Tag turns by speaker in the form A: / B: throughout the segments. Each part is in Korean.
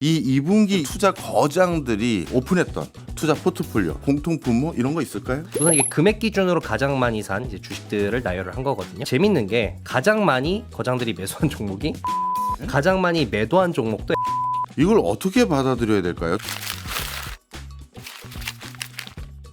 A: 이 2분기 투자 거장들이 오픈했던 투자 포트폴리오, 공통 분모 이런 거 있을까요?
B: 우선 이게 금액 기준으로 가장 많이 산 이제 주식들을 나열을 한 거거든요. 재밌는 게 가장 많이 거장들이 매수한 종목이 가장 많이 매도한 종목도
A: 이걸 어떻게 받아들여야 될까요?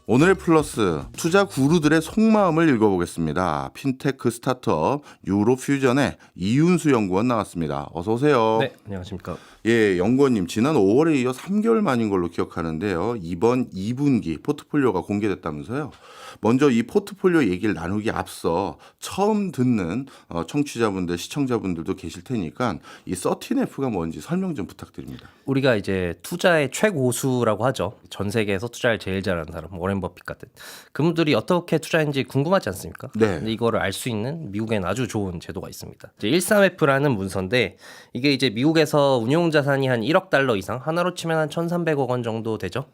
A: 오늘의 플러스 투자 구루들의 속마음을 읽어보겠습니다. 핀테크 스타트업 유로퓨전의 이윤수 연구원 나왔습니다. 어서 오세요.
B: 네, 안녕하십니까.
A: 예, 연구원님 지난 5월에 이어 3개월 만인 걸로 기억하는데요. 이번 2분기 포트폴리오가 공개됐다면서요. 먼저 이 포트폴리오 얘기를 나누기 앞서 처음 듣는 청취자분들, 시청자분들도 계실 테니까 이 13F가 뭔지 설명 좀 부탁드립니다.
B: 우리가 이제 투자의 최고수라고 하죠. 전 세계에서 투자를 제일 잘하는 사람, 워렌 버핏 같은 그분들이 어떻게 투자했는지 궁금하지 않습니까?
A: 네.
B: 근데 이거를 알 수 있는 미국에는 아주 좋은 제도가 있습니다. 이제 13F라는 문서인데 이게 이제 미국에서 운용 자산이 한 1억 달러 이상, 하나로 치면 한 1,300억 원 정도 되죠.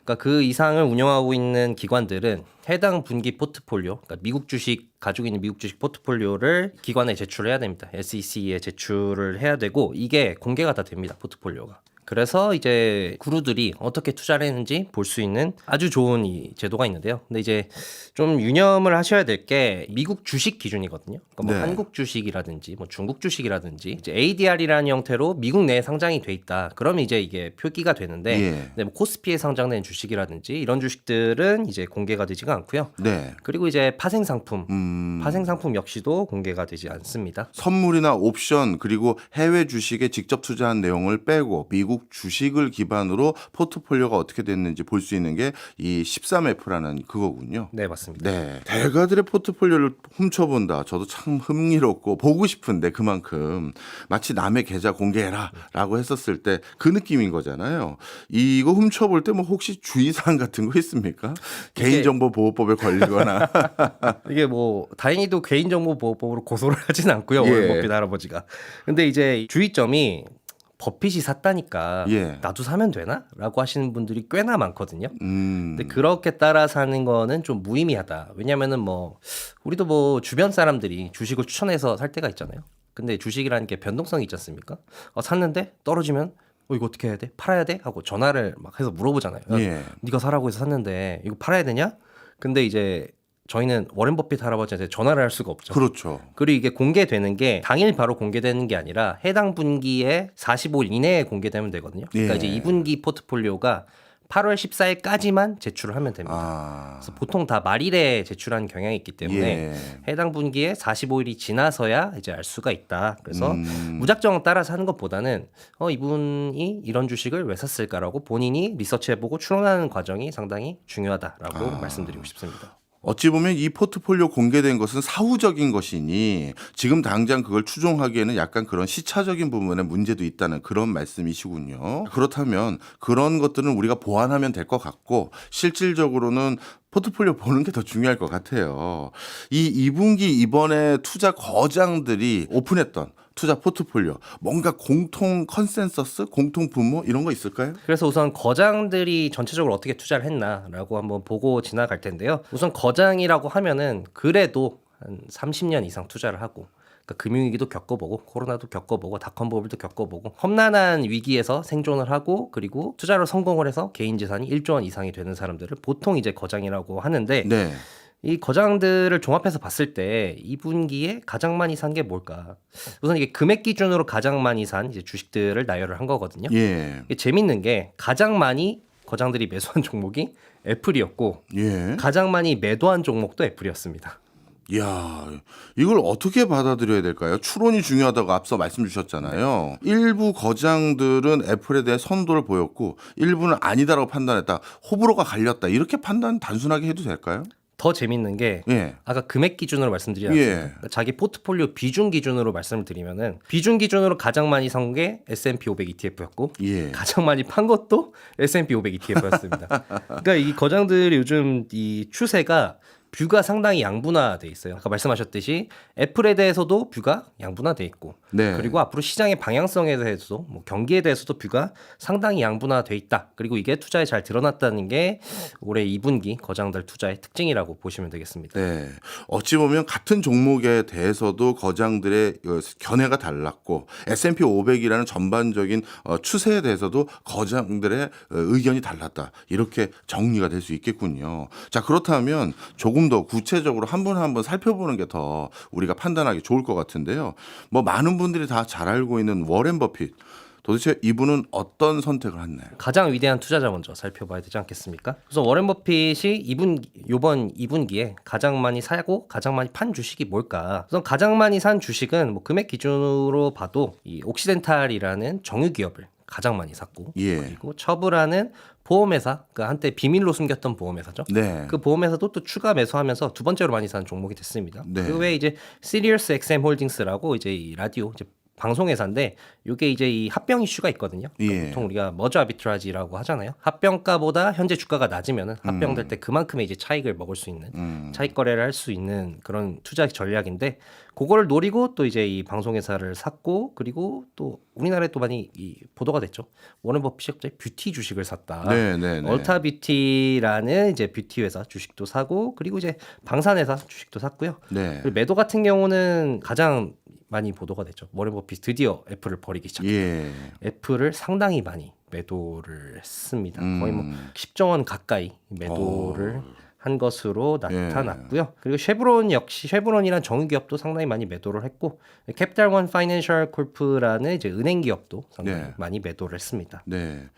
B: 그러니까 그 이상을 운영하고 있는 기관들은 해당 분기 포트폴리오, 그러니까 미국 주식 가지고 있는 미국 주식 포트폴리오를 기관에 제출해야 됩니다. SEC에 제출을 해야 되고 이게 공개가 다 됩니다. 포트폴리오가. 그래서 이제 구루들이 어떻게 투자를 했는지 볼 수 있는 아주 좋은 이 제도가 있는데요. 근데 이제 좀 유념을 하셔야 될 게 미국 주식 기준이거든요. 그러니까 뭐
A: 네.
B: 한국 주식이라든지 뭐 중국 주식이라든지 이제 ADR이라는 형태로 미국 내에 상장이 돼 있다. 그러면 이제 이게 표기가 되는데
A: 예.
B: 근데 뭐 코스피에 상장된 주식이라든지 이런 주식들은 이제 공개가 되지가 않고요.
A: 네.
B: 그리고 이제 파생 상품 역시도 공개가 되지 않습니다.
A: 선물이나 옵션 그리고 해외 주식에 직접 투자한 내용을 빼고 미국 주식을 기반으로 포트폴리오가 어떻게 됐는지 볼 수 있는 게 이 13F라는 그거군요.
B: 네, 맞습니다.
A: 네. 대가들의 포트폴리오를 훔쳐본다. 저도 참 흥미롭고 보고 싶은데 그만큼 마치 남의 계좌 공개해라 라고 했었을 때 그 느낌인 거잖아요. 이거 훔쳐볼 때 뭐 혹시 주의사항 같은 거 있습니까? 개인정보보호법에 걸리거나.
B: 이게 뭐 다행히도 개인정보보호법으로 고소를 하진 않고요.
A: 예.
B: 워렌 버핏 할아버지가. 근데 이제 주의점이 버핏이 샀다니까
A: 예.
B: 나도 사면 되나? 라고 하시는 분들이 꽤나 많거든요.
A: 음.
B: 근데 그렇게 따라 사는 거는 좀 무의미하다. 왜냐면은 뭐 우리도 뭐 주변 사람들이 주식을 추천해서 살 때가 있잖아요. 근데 주식이라는 게 변동성이 있지 않습니까? 샀는데 떨어지면 이거 어떻게 해야 돼? 팔아야 돼? 하고 전화를 막 해서 물어보잖아요. 야,
A: 예.
B: 네가 사라고 해서 샀는데 이거 팔아야 되냐? 근데 이제 저희는 워렌 버핏 할아버지한테 전화를 할 수가 없죠.
A: 그렇죠.
B: 그리고 이게 공개되는 게 당일 바로 공개되는 게 아니라 해당 분기에 45일 이내에 공개되면 되거든요. 그러니까
A: 예.
B: 이제 2분기 포트폴리오가 8월 14일까지만 제출을 하면 됩니다.
A: 아.
B: 그래서 보통 다 말일에 제출하는 경향이 있기 때문에
A: 예.
B: 해당 분기에 45일이 지나서야 이제 알 수가 있다. 그래서 무작정 따라서 하는 것보다는 이분이 이런 주식을 왜 샀을까라고 본인이 리서치해보고 추론하는 과정이 상당히 중요하다라고 말씀드리고 싶습니다.
A: 어찌 보면 이 포트폴리오 공개된 것은 사후적인 것이니 지금 당장 그걸 추종하기에는 약간 그런 시차적인 부분에 문제도 있다는 그런 말씀이시군요. 그렇다면 그런 것들은 우리가 보완하면 될 것 같고 실질적으로는 포트폴리오 보는 게 더 중요할 것 같아요. 이 2분기 이번에 투자 거장들이 오픈했던 투자 포트폴리오 뭔가 공통 컨센서스, 공통 분모 이런 거 있을까요?
B: 그래서 우선 거장들이 전체적으로 어떻게 투자를 했나라고 한번 보고 지나갈 텐데요. 우선 거장이라고 하면은 그래도 한 30년 이상 투자를 하고 그러니까 금융위기도 겪어보고 코로나도 겪어보고 닷컴버블도 겪어보고 험난한 위기에서 생존을 하고 그리고 투자를 성공을 해서 개인 재산이 1조 원 이상이 되는 사람들을 보통 이제 거장이라고 하는데
A: 네.
B: 이 거장들을 종합해서 봤을 때 2분기에 가장 많이 산 게 뭘까? 우선 이게 금액 기준으로 가장 많이 산 이제 주식들을 나열을 한 거거든요.
A: 예.
B: 이게 재밌는 게 가장 많이 거장들이 매수한 종목이 애플이었고
A: 예.
B: 가장 많이 매도한 종목도 애플이었습니다.
A: 이야, 이걸 어떻게 받아들여야 될까요? 추론이 중요하다고 앞서 말씀 주셨잖아요. 일부 거장들은 애플에 대해 선도를 보였고 일부는 아니다라고 판단했다. 호불호가 갈렸다. 이렇게 판단 단순하게 해도 될까요?
B: 더 재밌는 게
A: 예.
B: 아까 금액 기준으로 말씀드렸죠.
A: 예.
B: 그러니까 자기 포트폴리오 비중 기준으로 말씀을 드리면은 비중 기준으로 가장 많이 산 게 S&P 500 ETF였고
A: 예.
B: 가장 많이 판 것도 S&P 500 ETF였습니다. 그러니까 이 거장들이 요즘 이 추세가 뷰가 상당히 양분화돼 있어요. 아까 말씀하셨듯이 애플에 대해서도 뷰가 양분화돼 있고,
A: 네.
B: 그리고 앞으로 시장의 방향성에 대해서도 뭐 경기에 대해서도 뷰가 상당히 양분화돼 있다. 그리고 이게 투자에 잘 드러났다는 게 올해 2분기 거장들 투자의 특징이라고 보시면 되겠습니다.
A: 네. 어찌 보면 같은 종목에 대해서도 거장들의 견해가 달랐고 S&P 500이라는 전반적인 추세에 대해서도 거장들의 의견이 달랐다. 이렇게 정리가 될 수 있겠군요. 자, 그렇다면 조금 더 구체적으로 한 분 한 분 살펴보는 게 더 우리가 판단하기 좋을 것 같은데요. 뭐 많은 분들이 다 잘 알고 있는 워렌 버핏. 도대체 이분은 어떤 선택을 했나요?
B: 가장 위대한 투자자 먼저 살펴봐야 되지 않겠습니까? 그래서 워렌 버핏이 이번 2분기에 가장 많이 사고 가장 많이 판 주식이 뭘까? 우선 가장 많이 산 주식은 뭐 금액 기준으로 봐도 이 옥시덴탈이라는 정유 기업을 가장 많이 샀고,
A: 예.
B: 그리고 처브라는 보험회사, 그러니까 한때 비밀로 숨겼던 보험회사죠.
A: 네.
B: 그 보험회사도 또 추가 매수하면서 두 번째로 많이 산 종목이 됐습니다.
A: 네.
B: 그 외에 이제 시리어스 XM 홀딩스라고 이제 이 라디오 이제 방송회사인데 이게 이제 이 합병 이슈가 있거든요. 그러니까
A: 예.
B: 보통 우리가 머저 아비트라지라고 하잖아요. 합병가보다 현재 주가가 낮으면은 합병될 때 그만큼의 이제 차익을 먹을 수 있는 차익 거래를 할 수 있는 그런 투자 전략인데 그거를 노리고 또 이제 이 방송회사를 샀고 그리고 또 우리나라에 또 많이 이 보도가 됐죠. 워렌 버핏이 갑자기 뷰티 주식을 샀다.
A: 네, 네, 네.
B: 얼타 뷰티라는 이제 뷰티 회사 주식도 사고 그리고 이제 방산회사 주식도 샀고요.
A: 네.
B: 그리고 매도 같은 경우는 가장 많이 보도가 됐죠. 워렌 버핏 드디어 애플을 버리기 시작했다.
A: 예.
B: 애플을 상당히 많이 매도를 했습니다. 거의 뭐 10조 원 가까이 매도를 한 것으로 나타났고요. 그리고 쉐브론이란 정유기업도 상당히 많이 매도를 했고 캐피탈원 파이낸셜 콜프라는 이제 은행 기업도 상당히
A: 네.
B: 많이 매도를 했습니다.
A: 네.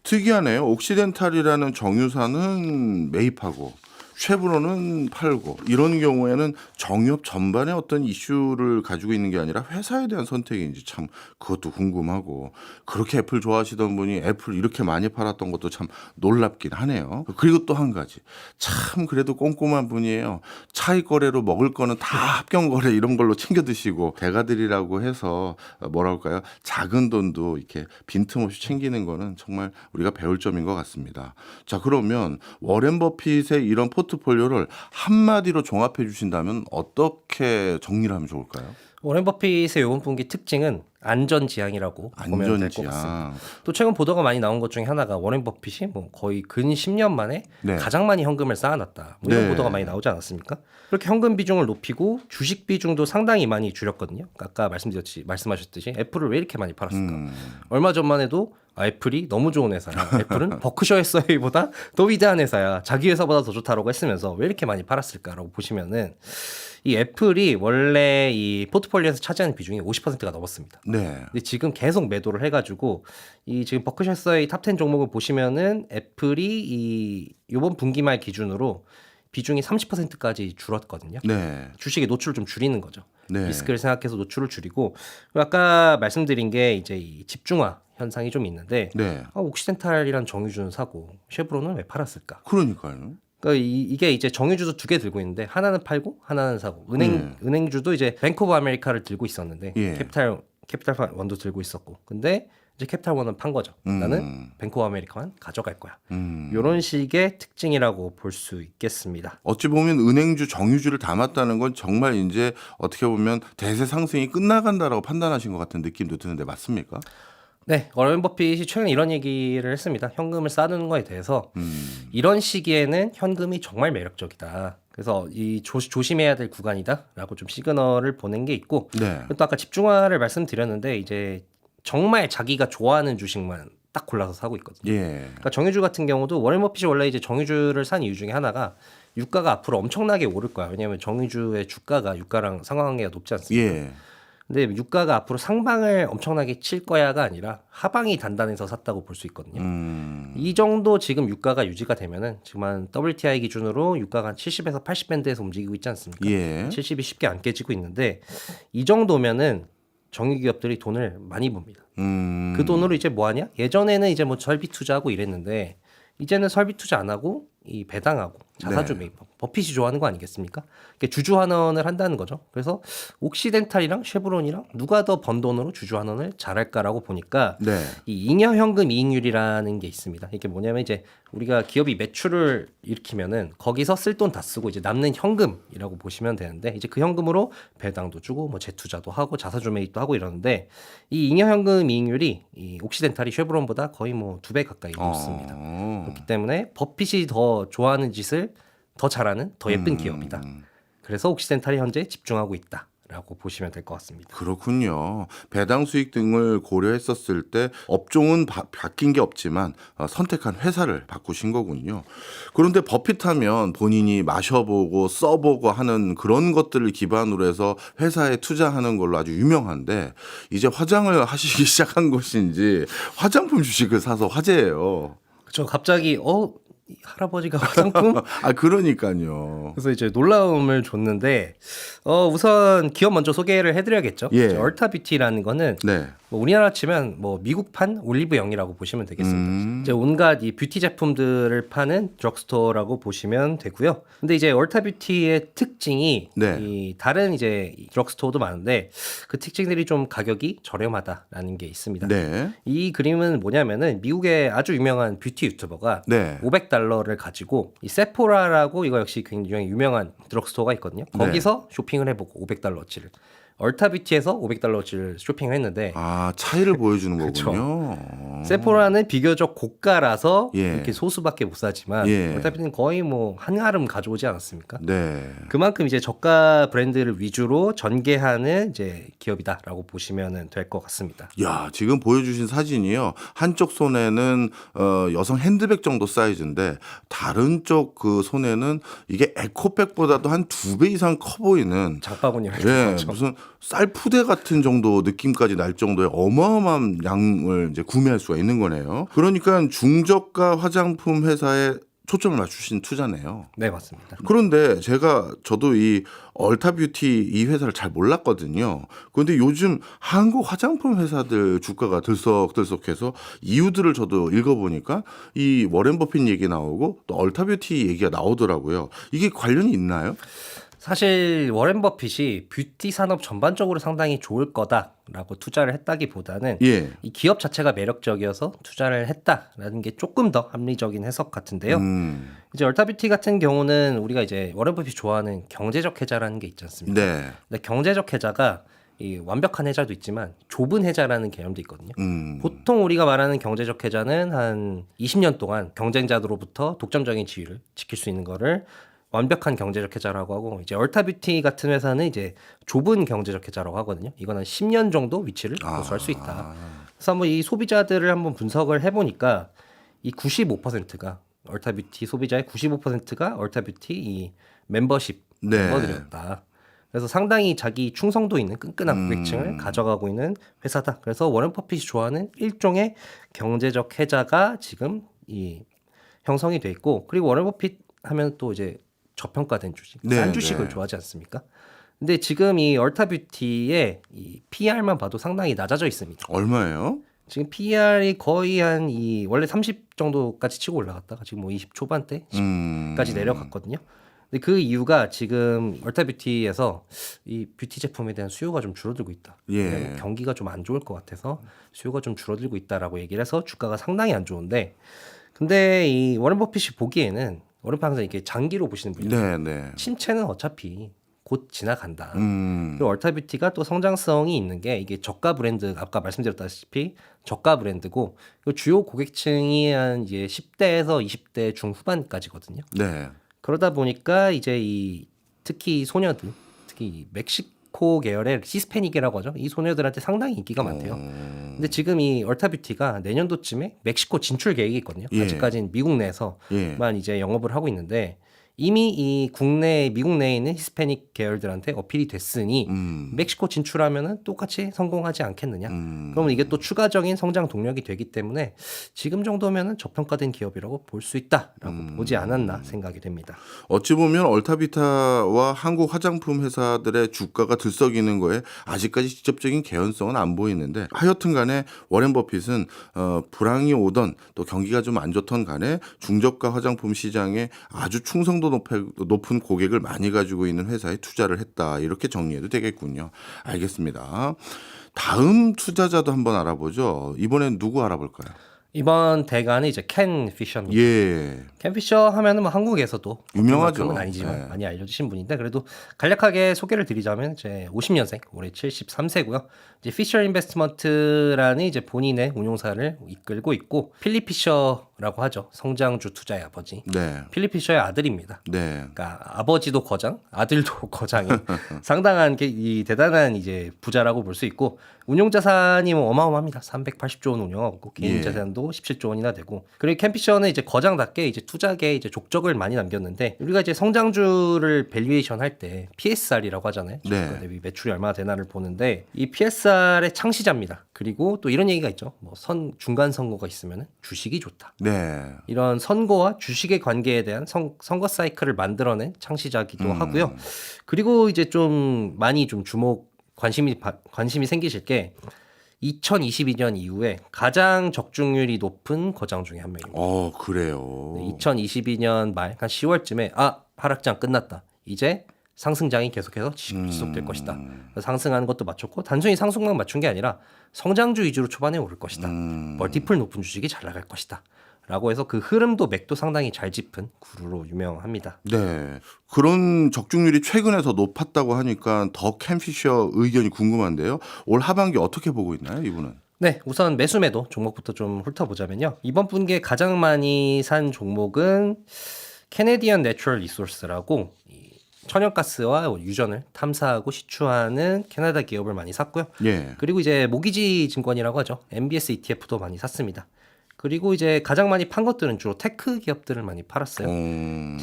A: 특이하네요. 옥시덴탈이라는 정유사는 매입하고 쉐브론은 팔고 이런 경우에는 정유업 전반의 어떤 이슈를 가지고 있는 게 아니라 회사에 대한 선택인지 참 그것도 궁금하고 그렇게 애플 좋아하시던 분이 애플 이렇게 많이 팔았던 것도 참 놀랍긴 하네요. 그리고 또 한 가지 참 그래도 꼼꼼한 분이에요. 차익 거래로 먹을 거는 다 합경 거래 이런 걸로 챙겨 드시고 대가들이라고 해서 뭐랄까요 작은 돈도 이렇게 빈틈없이 챙기는 거는 정말 우리가 배울 점인 것 같습니다. 자, 그러면 워렌 버핏의 이런 포트폴리오를 한마디로 종합해 주신다면 어떻게 정리를 하면 좋을까요?
B: 워렌 버핏의 이번 분기 특징은 안전지향이라고 보면 될 것 같습니다.
A: 안전지향.
B: 또 최근 보도가 많이 나온 것 중에 하나가 워렌 버핏이 뭐 거의 근 10년 만에
A: 네.
B: 가장 많이 현금을 쌓아놨다. 뭐 이런
A: 네.
B: 보도가 많이 나오지 않았습니까? 그렇게 현금 비중을 높이고 주식 비중도 상당히 많이 줄였거든요. 아까 말씀하셨듯이 애플을 왜 이렇게 많이 팔았을까? 얼마 전만 해도 애플이 너무 좋은 회사야. 애플은 버크셔 해서웨이보다 더 위대한 회사야. 자기 회사보다 더 좋다라고 했으면서 왜 이렇게 많이 팔았을까라고 보시면은 이 애플이 원래 이 포트폴리오에서 차지하는 비중이 50%가 넘었습니다.
A: 네.
B: 근데 지금 계속 매도를 해가지고 이 지금 버크셔 해서웨이 탑10 종목을 보시면은 애플이 이 이번 분기 말 기준으로 비중이 30%까지 줄었거든요.
A: 네.
B: 주식의 노출을 좀 줄이는 거죠.
A: 네.
B: 리스크를 생각해서 노출을 줄이고 그리고 아까 말씀드린 게 이제 이 집중화 현상이 좀 있는데
A: 네.
B: 옥시덴탈이란 정유주는 사고 쉐브론은 왜 팔았을까?
A: 그러니까요.
B: 그러니까 이게 이제 정유주도 두 개 들고 있는데 하나는 팔고 하나는 사고 은행주도 이제 뱅크 오브 아메리카를 들고 있었는데
A: 예.
B: 캐피탈 원도 들고 있었고 근데 이제 캐피탈 원은 판 거죠. 나는 뱅크 오브 아메리카만 가져갈 거야. 이런 식의 특징이라고 볼 수 있겠습니다.
A: 어찌 보면 은행주, 정유주를 담았다는 건 정말 이제 어떻게 보면 대세 상승이 끝나간다라고 판단하신 것 같은 느낌도 드는데 맞습니까?
B: 네, 워렌 버핏이 최근에 이런 얘기를 했습니다. 현금을 쌓는 거에 대해서 이런 시기에는 현금이 정말 매력적이다. 그래서 이 조심해야 될 구간이다라고 좀 시그널을 보낸 게 있고
A: 네.
B: 또 아까 집중화를 말씀드렸는데 이제 정말 자기가 좋아하는 주식만 딱 골라서 사고 있거든요.
A: 예.
B: 그러니까 정유주 같은 경우도 워렌 버핏이 원래 이제 정유주를 산 이유 중에 하나가 유가가 앞으로 엄청나게 오를 거야. 왜냐하면 정유주의 주가가 유가랑 상관관계가 높지 않습니까?
A: 예.
B: 근데 유가가 앞으로 상방을 엄청나게 칠 거야가 아니라 하방이 단단해서 샀다고 볼 수 있거든요. 이 정도 지금 유가가 유지가 되면은 지금 한 WTI 기준으로 유가가 한 70에서 80밴드에서 움직이고 있지 않습니까?
A: 예.
B: 70이 쉽게 안 깨지고 있는데 이 정도면은 정유기업들이 돈을 많이 봅니다. 그 돈으로 이제 뭐 하냐? 예전에는 이제 뭐 설비 투자하고 이랬는데 이제는 설비 투자 안 하고 이 배당하고 자사주 매입, 버핏이 좋아하는 거 아니겠습니까? 주주 환원을 한다는 거죠. 그래서 옥시덴탈이랑 쉐브론이랑 누가 더 번 돈으로 주주 환원을 잘할까라고 보니까
A: 네.
B: 이 잉여 현금 이익률이라는 게 있습니다. 이게 뭐냐면 이제 우리가 기업이 매출을 일으키면은 거기서 쓸 돈 다 쓰고 이제 남는 현금이라고 보시면 되는데 이제 그 현금으로 배당도 주고 뭐 재투자도 하고 자사주 매입도 하고 이러는데 이 잉여 현금 이익률이 이 옥시덴탈이 쉐브론보다 거의 뭐 2배 가까이 높습니다. 그렇기 때문에 버핏이 더 좋아하는 짓을 더 잘하는 더 예쁜 기업이다. 그래서 옥시덴탈이 현재 집중하고 있다라고 보시면 될 것 같습니다.
A: 그렇군요. 배당 수익 등을 고려했었을 때 업종은 바뀐 게 없지만 선택한 회사를 바꾸신 거군요. 그런데 버핏하면 본인이 마셔보고 써보고 하는 그런 것들을 기반으로 해서 회사에 투자하는 걸로 아주 유명한데 이제 화장을 하시기 시작한 것인지 화장품 주식을 사서 화제예요.
B: 그렇죠. 갑자기 이 할아버지가 화장품?
A: 그러니까요.
B: 그래서 이제 놀라움을 줬는데 우선 기업 먼저 소개를 해드려야겠죠.
A: 예.
B: 이제 얼타뷰티라는 거는
A: 네.
B: 뭐 우리나라 치면 뭐 미국판 올리브영이라고 보시면 되겠습니다. 이제 온갖 이 뷰티 제품들을 파는 드럭스토어라고 보시면 되고요. 근데 이제 얼타뷰티의 특징이
A: 네.
B: 이 다른 이제 드럭스토어도 많은데 그 특징들이 좀 가격이 저렴하다라는 게 있습니다.
A: 네.
B: 이 그림은 뭐냐면은 미국의 아주 유명한 뷰티 유튜버가
A: 네.
B: $500를 가지고 이 세포라라고 이거 역시 굉장히 유명한 드럭스토어가 있거든요. 거기서 쇼핑을 해보고 $500어치를 얼타뷰티에서 $500어치를 쇼핑을 했는데
A: 차이를 보여주는
B: 그쵸.
A: 거군요.
B: 세포라는 비교적 고가라서
A: 예.
B: 이렇게 소수밖에 못 사지만
A: 예.
B: 얼타뷰티는 거의 뭐 한 알음 가져오지 않았습니까?
A: 네.
B: 그만큼 이제 저가 브랜드를 위주로 전개하는 이제 기업이다라고 보시면 될 것 같습니다.
A: 야, 지금 보여주신 사진이요. 한쪽 손에는 여성 핸드백 정도 사이즈인데 다른 쪽 그 손에는 이게 에코백보다도 한 2배 이상 커 보이는
B: 장바구니를
A: 예,
B: 죠
A: 무슨 쌀푸대 같은 정도 느낌까지 날 정도의 어마어마한 양을 이제 구매할 수가 있는 거네요. 그러니까 중저가 화장품 회사에 초점을 맞추신 투자네요.
B: 네, 맞습니다.
A: 그런데 저도 이 얼타뷰티 이 회사를 잘 몰랐거든요. 그런데 요즘 한국 화장품 회사들 주가가 들썩들썩해서 이유들을 저도 읽어보니까 이 워렌 버핏 얘기 나오고 또 얼타뷰티 얘기가 나오더라고요. 이게 관련이 있나요?
B: 사실 워렌 버핏이 뷰티 산업 전반적으로 상당히 좋을 거다라고 투자를 했다기보다는
A: 예.
B: 이 기업 자체가 매력적이어서 투자를 했다라는 게 조금 더 합리적인 해석 같은데요. 이제 얼타뷰티 같은 경우는 우리가 이제 워렌 버핏이 좋아하는 경제적 해자라는 게 있지 않습니까?
A: 네.
B: 근데 경제적 해자가 이 완벽한 해자도 있지만 좁은 해자라는 개념도 있거든요. 보통 우리가 말하는 경제적 해자는 한 20년 동안 경쟁자들로부터 독점적인 지위를 지킬 수 있는 거를 완벽한 경제적 해자라고 하고 이제 얼타뷰티 같은 회사는 이제 좁은 경제적 해자라고 하거든요. 이거는 10년 정도 위치를 보수할 수 있다. 그래서 한번 이 소비자들을 한번 분석을 해보니까 이 95%가 얼타뷰티 소비자의 95%가 얼타뷰티 이 멤버십
A: 네.
B: 멤버들이었다. 그래서 상당히 자기 충성도 있는 끈끈한 고객층을 가져가고 있는 회사다. 그래서 워렌 버핏이 좋아하는 일종의 경제적 해자가 지금 이 형성이 돼 있고 그리고 워렌 버핏 하면 또 이제 저평가된 주식,
A: 네,
B: 싼 주식을
A: 네.
B: 좋아하지 않습니까? 근데 지금 이 얼타뷰티의 이 PR만 봐도 상당히 낮아져 있습니다.
A: 얼마예요?
B: 지금 PR이 거의 한 원래 30 정도까지 치고 올라갔다가 지금 뭐 20 초반대까지 내려갔거든요. 근데 그 이유가 지금 얼타뷰티에서 이 뷰티 제품에 대한 수요가 좀 줄어들고 있다.
A: 예.
B: 왜냐면 경기가 좀 안 좋을 것 같아서 수요가 좀 줄어들고 있다라고 얘기를 해서 주가가 상당히 안 좋은데 근데 이 워렌 버핏이 보기에는 워렌 버핏 항상 이렇게 장기로 보시는 분이에요.
A: 네, 네.
B: 침체는 어차피 곧 지나간다.
A: 음.
B: 그리고 얼타뷰티가 또 성장성이 있는 게 이게 저가 브랜드 아까 말씀드렸다시피 저가 브랜드고 그 주요 고객층이 한 이제 10대에서 20대 중후반까지거든요.
A: 네.
B: 그러다 보니까 이제 이 특히 소녀들, 특히 이 멕시코 계열의 히스패닉이라고 하죠. 이 소녀들한테 상당히 인기가 많대요. 근데 지금 이 얼타뷰티가 내년도쯤에 멕시코 진출 계획이 있거든요.
A: 예.
B: 아직까지는 미국 내에서만
A: 예.
B: 이제 영업을 하고 있는데 이미 이 미국 내에 있는 히스패닉 계열들한테 어필이 됐으니 멕시코 진출하면은 똑같이 성공하지 않겠느냐. 그러면 이게 또 추가적인 성장 동력이 되기 때문에 지금 정도면은 저평가된 기업이라고 볼 수 있다라고 보지 않았나 생각이 됩니다.
A: 어찌 보면 얼타비타와 한국 화장품 회사들의 주가가 들썩이는 거에 아직까지 직접적인 개연성은 안 보이는데 하여튼 간에 워렌 버핏은 불황이 오던 또 경기가 좀 안 좋던 간에 중저가 화장품 시장에 아주 충성도 높은 고객을 많이 가지고 있는 회사에 투자를 했다. 이렇게 정리해도 되겠군요. 알겠습니다. 다음 투자자도 한번 알아보죠. 이번엔 누구 알아볼까요?
B: 이번 대가는 이제 켄 피셔입니다.
A: 예.
B: 켄 피셔 하면은 뭐 한국에서도
A: 유명하죠.
B: 그만큼은 아니지만
A: 네.
B: 많이 알려주신 분인데 그래도 간략하게 소개를 드리자면 이제 50년생, 올해 73세고요. 이제 피셔 인베스트먼트라는 이제 본인의 운용사를 이끌고 있고 필립 피셔라고 하죠. 성장주 투자의 아버지.
A: 네.
B: 필립 피셔의 아들입니다.
A: 네.
B: 그러니까 아버지도 거장, 아들도 거장인 상당한 이 대단한 이제 부자라고 볼 수 있고 운용 자산이 뭐 어마어마합니다. 380조 원 운영하고 개인
A: 예.
B: 자산도 17조 원이나 되고 그리고 켄 피셔는 이제 거장답게 이제 투자계에 이제 족적을 많이 남겼는데 우리가 이제 성장주를 밸류에이션 할 때 PSR이라고 하잖아요.
A: 네.
B: 주가 대비 매출이 얼마나 되나를 보는데 이 PSR의 창시자입니다. 그리고 또 이런 얘기가 있죠. 뭐 중간 선거가 있으면 주식이 좋다.
A: 네.
B: 이런 선거와 주식의 관계에 대한 선거 사이클을 만들어낸 창시자기도 하고요. 그리고 이제 좀 많이 좀 관심이 생기실 게 2022년 이후에 가장 적중률이 높은 거장 중에 한 명입니다.
A: 그래요.
B: 2022년 말 한 10월쯤에 하락장 끝났다. 이제 상승장이 계속해서 지속될 것이다. 상승하는 것도 맞췄고 단순히 상승만 맞춘 게 아니라 성장주 위주로 초반에 오를 것이다. 멀티플 높은 주식이 잘 나갈 것이다. 라고 해서 그 흐름도 맥도 상당히 잘 짚은 구루로 유명합니다.
A: 네. 그런 적중률이 최근에 더 높았다고 하니까 더 캔피셔 의견이 궁금한데요. 올 하반기 어떻게 보고 있나요, 이분은?
B: 네, 우선 매수매도 종목부터 좀 훑어보자면요. 이번 분기에 가장 많이 산 종목은 캐네디언 내추럴 리소스라고 천연가스와 유전을 탐사하고 시추하는 캐나다 기업을 많이 샀고요.
A: 예.
B: 그리고 이제 모기지 증권이라고 하죠. MBS ETF도 많이 샀습니다. 그리고 이제 가장 많이 판 것들은 주로 테크 기업들을 많이 팔았어요.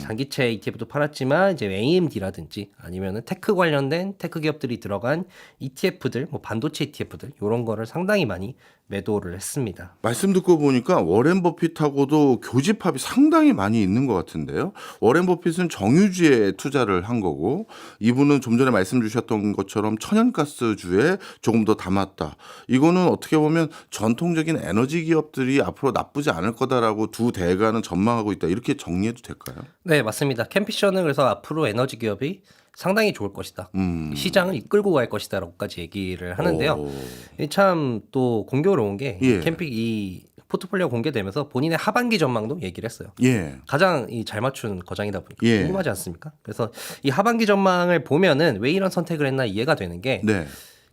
B: 장기채 ETF도 팔았지만 이제 AMD라든지 아니면은 테크 관련된 테크 기업들이 들어간 ETF들, 뭐 반도체 ETF들 이런 거를 상당히 많이 매도를 했습니다.
A: 말씀 듣고 보니까 워렌 버핏하고도 교집합이 상당히 많이 있는 것 같은데요. 워렌 버핏은 정유주에 투자를 한 거고 이분은 좀 전에 말씀 주셨던 것처럼 천연가스주에 조금 더 담았다. 이거는 어떻게 보면 전통적인 에너지 기업들이 앞으로 나쁘지 않을 거다라고 두 대가는 전망하고 있다. 이렇게 정리해도 될까요?
B: 네, 맞습니다. 캠피셔는 그래서 앞으로 에너지 기업이 상당히 좋을 것이다. 시장을 이끌고 갈 것이다라고까지 얘기를 하는데요. 참 또 공교로운 게
A: 예.
B: 이 포트폴리오 공개되면서 본인의 하반기 전망도 얘기를 했어요.
A: 예.
B: 가장 잘 맞춘 거장이다 보니까
A: 예.
B: 궁금하지 않습니까? 그래서 이 하반기 전망을 보면은 왜 이런 선택을 했나 이해가 되는 게
A: 네.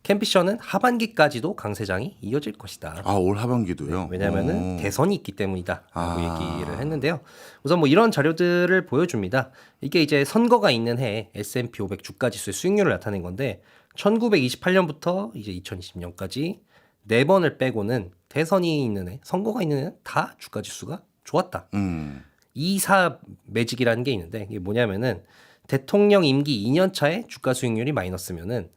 B: 캠피셔는 하반기까지도 강세장이 이어질 것이다.
A: 올 하반기도요.
B: 왜냐하면은 대선이 있기 때문이다라고 얘기를 했는데요. 우선 뭐 이런 자료들을 보여줍니다. 이게 이제 선거가 있는 해에 S&P 500 주가 지수의 수익률을 나타낸 건데 1928년부터 이제 2020년까지 4번을 빼고는 대선이 있는 해, 선거가 있는 해는 다 주가 지수가 좋았다. 2사 매직이라는 게 있는데 이게 뭐냐면은 대통령 임기 2년 차에 주가 수익률이 마이너스면은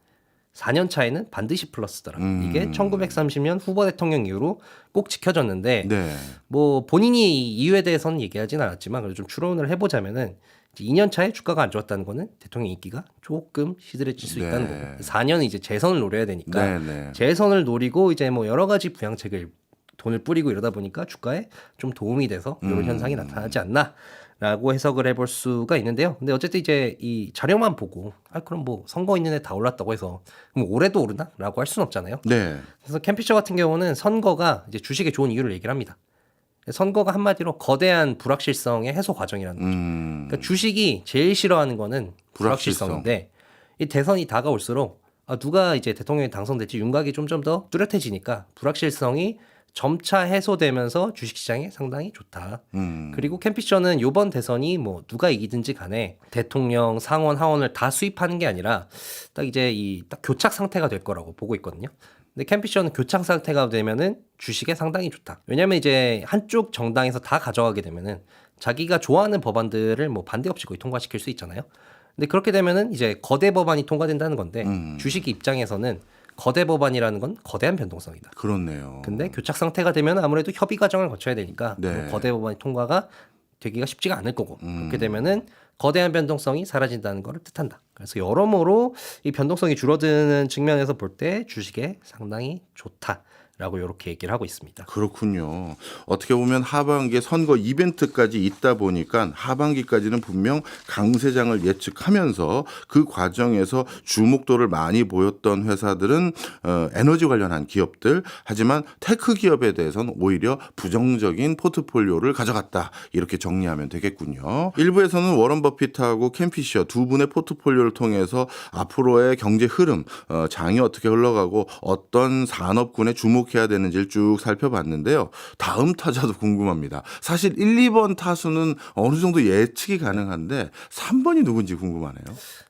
B: 4년 차에는 반드시 플러스더라. 이게 1930년 후보 대통령 이후로 꼭 지켜졌는데
A: 네.
B: 뭐 본인이 이유에 대해서는 얘기하진 않았지만 그래도 좀 추론을 해보자면은 2년 차에 주가가 안 좋았다는 거는 대통령 인기가 조금 시들해질 수 있다는
A: 네.
B: 거고 4년은 이제 재선을 노려야 되니까
A: 네.
B: 재선을 노리고 이제 뭐 여러 가지 부양책을 돈을 뿌리고 이러다 보니까 주가에 좀 도움이 돼서 이런 현상이 나타나지 않나. 라고 해석을 해볼 수가 있는데요. 근데 어쨌든 이제 이 자료만 보고 그럼 뭐 선거 있는 애 다 올랐다고 해서 그럼 올해도 오르나? 라고 할 수는 없잖아요.
A: 네.
B: 그래서 캠피셔 같은 경우는 선거가 이제 주식에 좋은 이유를 얘기를 합니다. 선거가 한마디로 거대한 불확실성의 해소 과정이라는 거죠. 그러니까 주식이 제일 싫어하는 거는 불확실성인데 이 대선이 다가올수록 누가 이제 대통령이 당선될지 윤곽이 좀 더 뚜렷해지니까 불확실성이 점차 해소되면서 주식시장에 상당히 좋다. 그리고 캠피셔는 이번 대선이 뭐 누가 이기든지 간에 대통령, 상원, 하원을 다 수입하는 게 아니라 딱 이제 딱 교착 상태가 될 거라고 보고 있거든요. 근데 캠피셔는 교착 상태가 되면은 주식에 상당히 좋다. 왜냐면 이제 한쪽 정당에서 다 가져가게 되면은 자기가 좋아하는 법안들을 뭐 반대 없이 거의 통과시킬 수 있잖아요. 근데 그렇게 되면은 이제 거대 법안이 통과된다는 건데 주식 입장에서는 거대 법안이라는 건 거대한 변동성이다.
A: 그렇네요.
B: 근데 교착 상태가 되면 아무래도 협의 과정을 거쳐야 되니까
A: 네.
B: 뭐 거대 법안이 통과가 되기가 쉽지가 않을 거고 그렇게 되면은 거대한 변동성이 사라진다는 것을 뜻한다. 그래서 여러모로 이 변동성이 줄어드는 측면에서 볼 때 주식에 상당히 좋다라고 이렇게 얘기를 하고 있습니다.
A: 그렇군요. 어떻게 보면 하반기에 선거 이벤트까지 있다 보니까 하반기까지는 분명 강세장을 예측하면서 그 과정에서 주목도를 많이 보였던 회사들은 에너지 관련한 기업들, 하지만 테크 기업에 대해서는 오히려 부정적인 포트폴리오를 가져갔다. 이렇게 정리하면 되겠군요. 일부에서는 워런 버핏하고 켄 피셔 두 분의 포트폴리오를 통해서 앞으로의 경제 흐름, 장이 어떻게 흘러가고 어떤 산업군에 주목해야 되는지를 쭉 살펴봤는데요. 다음 타자도 궁금합니다. 사실 1, 2번 타수는 어느 정도 예측이 가능한데 3번이 누군지 궁금하네요.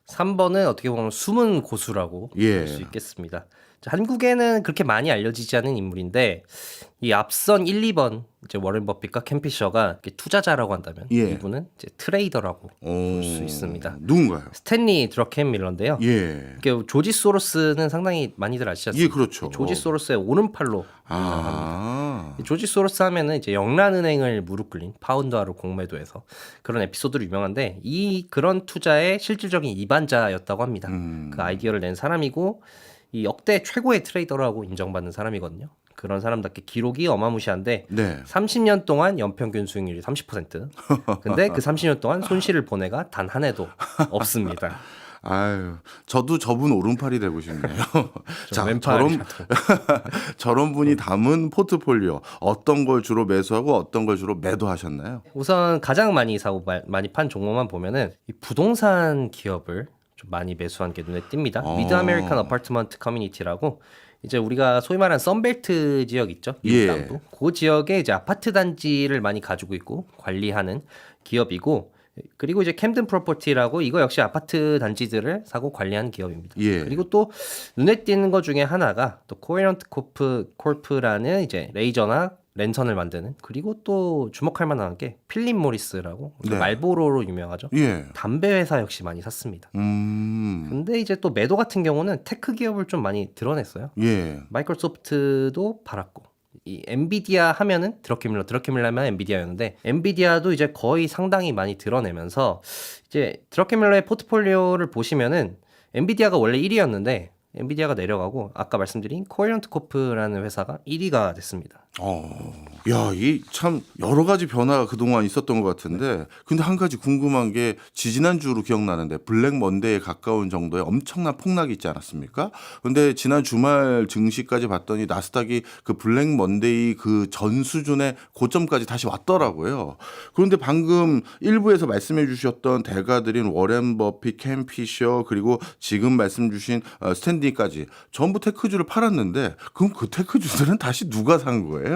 B: 3번은 어떻게 보면 숨은 고수라고
A: 예.
B: 볼 수 있겠습니다. 자, 한국에는 그렇게 많이 알려지지 않은 인물인데 이 앞선 1, 2번 이제 워렌 버핏과 켄 피셔가 이렇게 투자자라고 한다면
A: 예.
B: 이분은 이제 트레이더라고 볼 수 있습니다.
A: 누군가요?
B: 스탠리 드러켄밀러인데요.
A: 예.
B: 이게 조지 소로스는 상당히 많이들 아시지 않습니까?
A: 예, 그렇죠.
B: 조지 소로스의 오른팔로
A: 아.
B: 조지 소로스 하면은 이제 영란은행을 무릎 꿇린 파운드화로 공매도해서 그런 에피소드로 유명한데 이 그런 투자의 실질적인 이반자였다고 합니다. 그 아이디어를 낸 사람이고 이 역대 최고의 트레이더라고 인정받는 사람이거든요. 그런 사람답게 기록이 어마무시한데
A: 네.
B: 30년 동안 연평균 수익률이 30%. 근데 그 30년 동안 손실을 본 해가 단 한 해도 없습니다.
A: 아유, 저도 저분 오른팔이 되고 싶네요. 자,
B: 왼팔이
A: 저런 분이 담은 포트폴리오 어떤 걸 주로 매수하고 어떤 걸 주로 매도하셨나요?
B: 우선 가장 많이 사고 많이 판 종목만 보면은 이 부동산 기업을 좀 많이 매수한 게 눈에 띕니다. 미드 아메리칸 어파트먼트 커뮤니티라고 이제 우리가 소위 말하는 썬벨트 지역 있죠? 미국
A: 예.
B: 남부. 그 지역에 이제 아파트 단지를 많이 가지고 있고 관리하는 기업이고 그리고 이제 캠든 프로퍼티라고 이거 역시 아파트 단지들을 사고 관리하는 기업입니다.
A: 예.
B: 그리고 또 눈에 띄는 것 중에 하나가 또 코헤런트 코프라는 이제 레이저나 랜선을 만드는 그리고 또 주목할 만한 게 필립 모리스라고
A: 네.
B: 말보로로 유명하죠.
A: 예.
B: 담배 회사 역시 많이 샀습니다. 근데 이제 또 매도 같은 경우는 테크 기업을 좀 많이 드러냈어요.
A: 예.
B: 마이크로소프트도 팔았고 이 엔비디아 하면은 드러켄밀러면 엔비디아였는데 엔비디아도 이제 거의 상당히 많이 드러내면서 이제 드러켄밀러의 포트폴리오를 보시면은 엔비디아가 원래 1위였는데 엔비디아가 내려가고 아까 말씀드린 코헤런트 코프라는 회사가 1위가 됐습니다.
A: 야, 이 참 여러 가지 변화가 그동안 있었던 것 같은데, 근데 한 가지 궁금한 게 지지난주로 기억나는데 블랙 먼데이에 가까운 정도의 엄청난 폭락이 있지 않았습니까? 근데 지난 주말 증시까지 봤더니 나스닥이 그 블랙 먼데이 그 전 수준의 고점까지 다시 왔더라고요. 그런데 방금 일부에서 말씀해 주셨던 대가들인 워렌 버핏, 켄 피셔 그리고 지금 말씀 주신 스탠디까지 전부 테크주를 팔았는데 그럼 그 테크주들은 다시 누가 산 거예요?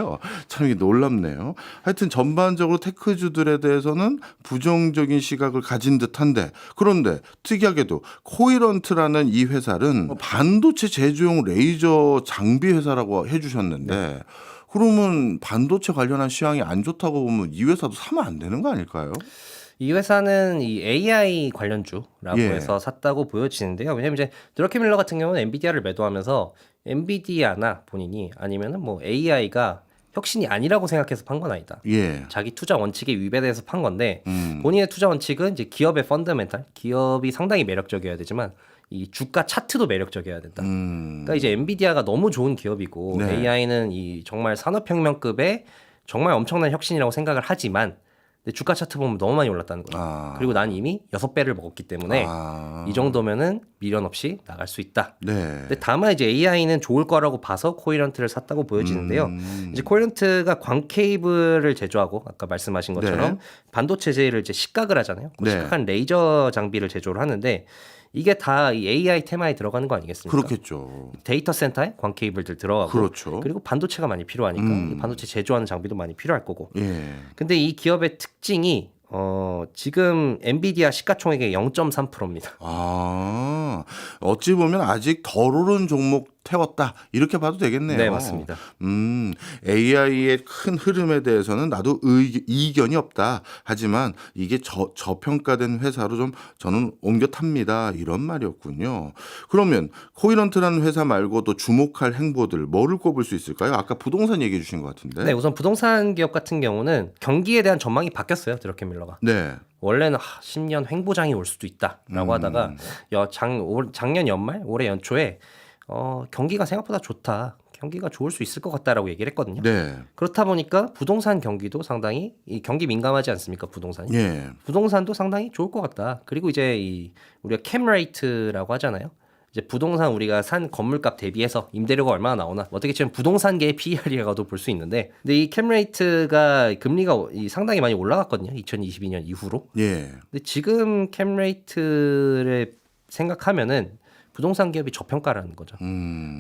A: 참 이게 놀랍네요. 하여튼 전반적으로 테크주들에 대해서는 부정적인 시각을 가진 듯한데 그런데 특이하게도 코이런트라는 이 회사는 반도체 제조용 레이저 장비 회사라고 해주셨는데 그러면 반도체 관련한 시황이 안 좋다고 보면 이 회사도 사면 안 되는 거 아닐까요?
B: 이 회사는 이 AI 관련주라고
A: 예.
B: 해서 샀다고 보여지는데요. 왜냐면 이제 드러켄밀러 같은 경우는 엔비디아를 매도하면서 엔비디아나 본인이 아니면은 뭐 AI가 혁신이 아니라고 생각해서 판 건 아니다.
A: 예.
B: 자기 투자 원칙에 위배돼서 판 건데 본인의 투자 원칙은 이제 기업의 펀더멘탈, 기업이 상당히 매력적이어야 되지만 이 주가 차트도 매력적이어야 된다. 그러니까 이제 엔비디아가 너무 좋은 기업이고
A: 네.
B: AI는 이 정말 산업혁명급의 정말 엄청난 혁신이라고 생각을 하지만 근데 주가 차트 보면 너무 많이 올랐다는 거예요. 그리고 난 이미 6배를 먹었기 때문에 이 정도면은 미련 없이 나갈 수 있다.
A: 네.
B: 근데 다만 이제 AI는 좋을 거라고 봐서 코이런트를 샀다고 보여지는데요. 이제 코이런트가 광 케이블을 제조하고 아까 말씀하신 것처럼
A: 네.
B: 반도체 제를 이제 식각을 하잖아요. 그
A: 네.
B: 식각한 레이저 장비를 제조를 하는데 이게 다 이 AI 테마에 들어가는 거 아니겠습니까?
A: 그렇겠죠.
B: 데이터 센터에 광 케이블들 들어가고
A: 그렇죠.
B: 그리고 반도체가 많이 필요하니까 이 반도체 제조하는 장비도 많이 필요할 거고.
A: 예.
B: 근데 이 기업의 특징이 지금 엔비디아 시가총액의 0.3%입니다.
A: 아, 어찌 보면 아직 덜 오른 종목 태웠다 이렇게 봐도 되겠네요.
B: 네, 맞습니다.
A: AI의 큰 흐름에 대해서는 나도 이견이 없다. 하지만 이게 저평가된 회사로 좀 저는 옮겨 탑니다. 이런 말이었군요. 그러면 코이런트라는 회사 말고도 주목할 행보들 뭐를 꼽을 수 있을까요? 아까 부동산 얘기해 주신 것 같은데.
B: 네, 우선 부동산 기업 같은 경우는 경기에 대한 전망이 바뀌었어요. 드러켄 밀러가.
A: 네.
B: 원래는 10년 횡보장이 올 수도 있다라고 하다가 작년 연말 올해 연초에 경기가 생각보다 좋다. 경기가 좋을 수 있을 것 같다라고 얘기를 했거든요.
A: 네.
B: 그렇다 보니까 부동산 경기도 상당히 이 경기 민감하지 않습니까? 부동산이.
A: 예.
B: 부동산도 상당히 좋을 것 같다. 그리고 이제 우리가 캠 레이트라고 하잖아요. 이제 부동산 우리가 산 건물값 대비해서 임대료가 얼마나 나오나 어떻게 치면 부동산계의 PER이라고도 볼 수 있는데 근데 이 캠 레이트가 금리가 상당히 많이 올라갔거든요. 2022년 이후로.
A: 예.
B: 근데 지금 캠 레이트를 생각하면은 부동산 기업이 저평가라는 거죠.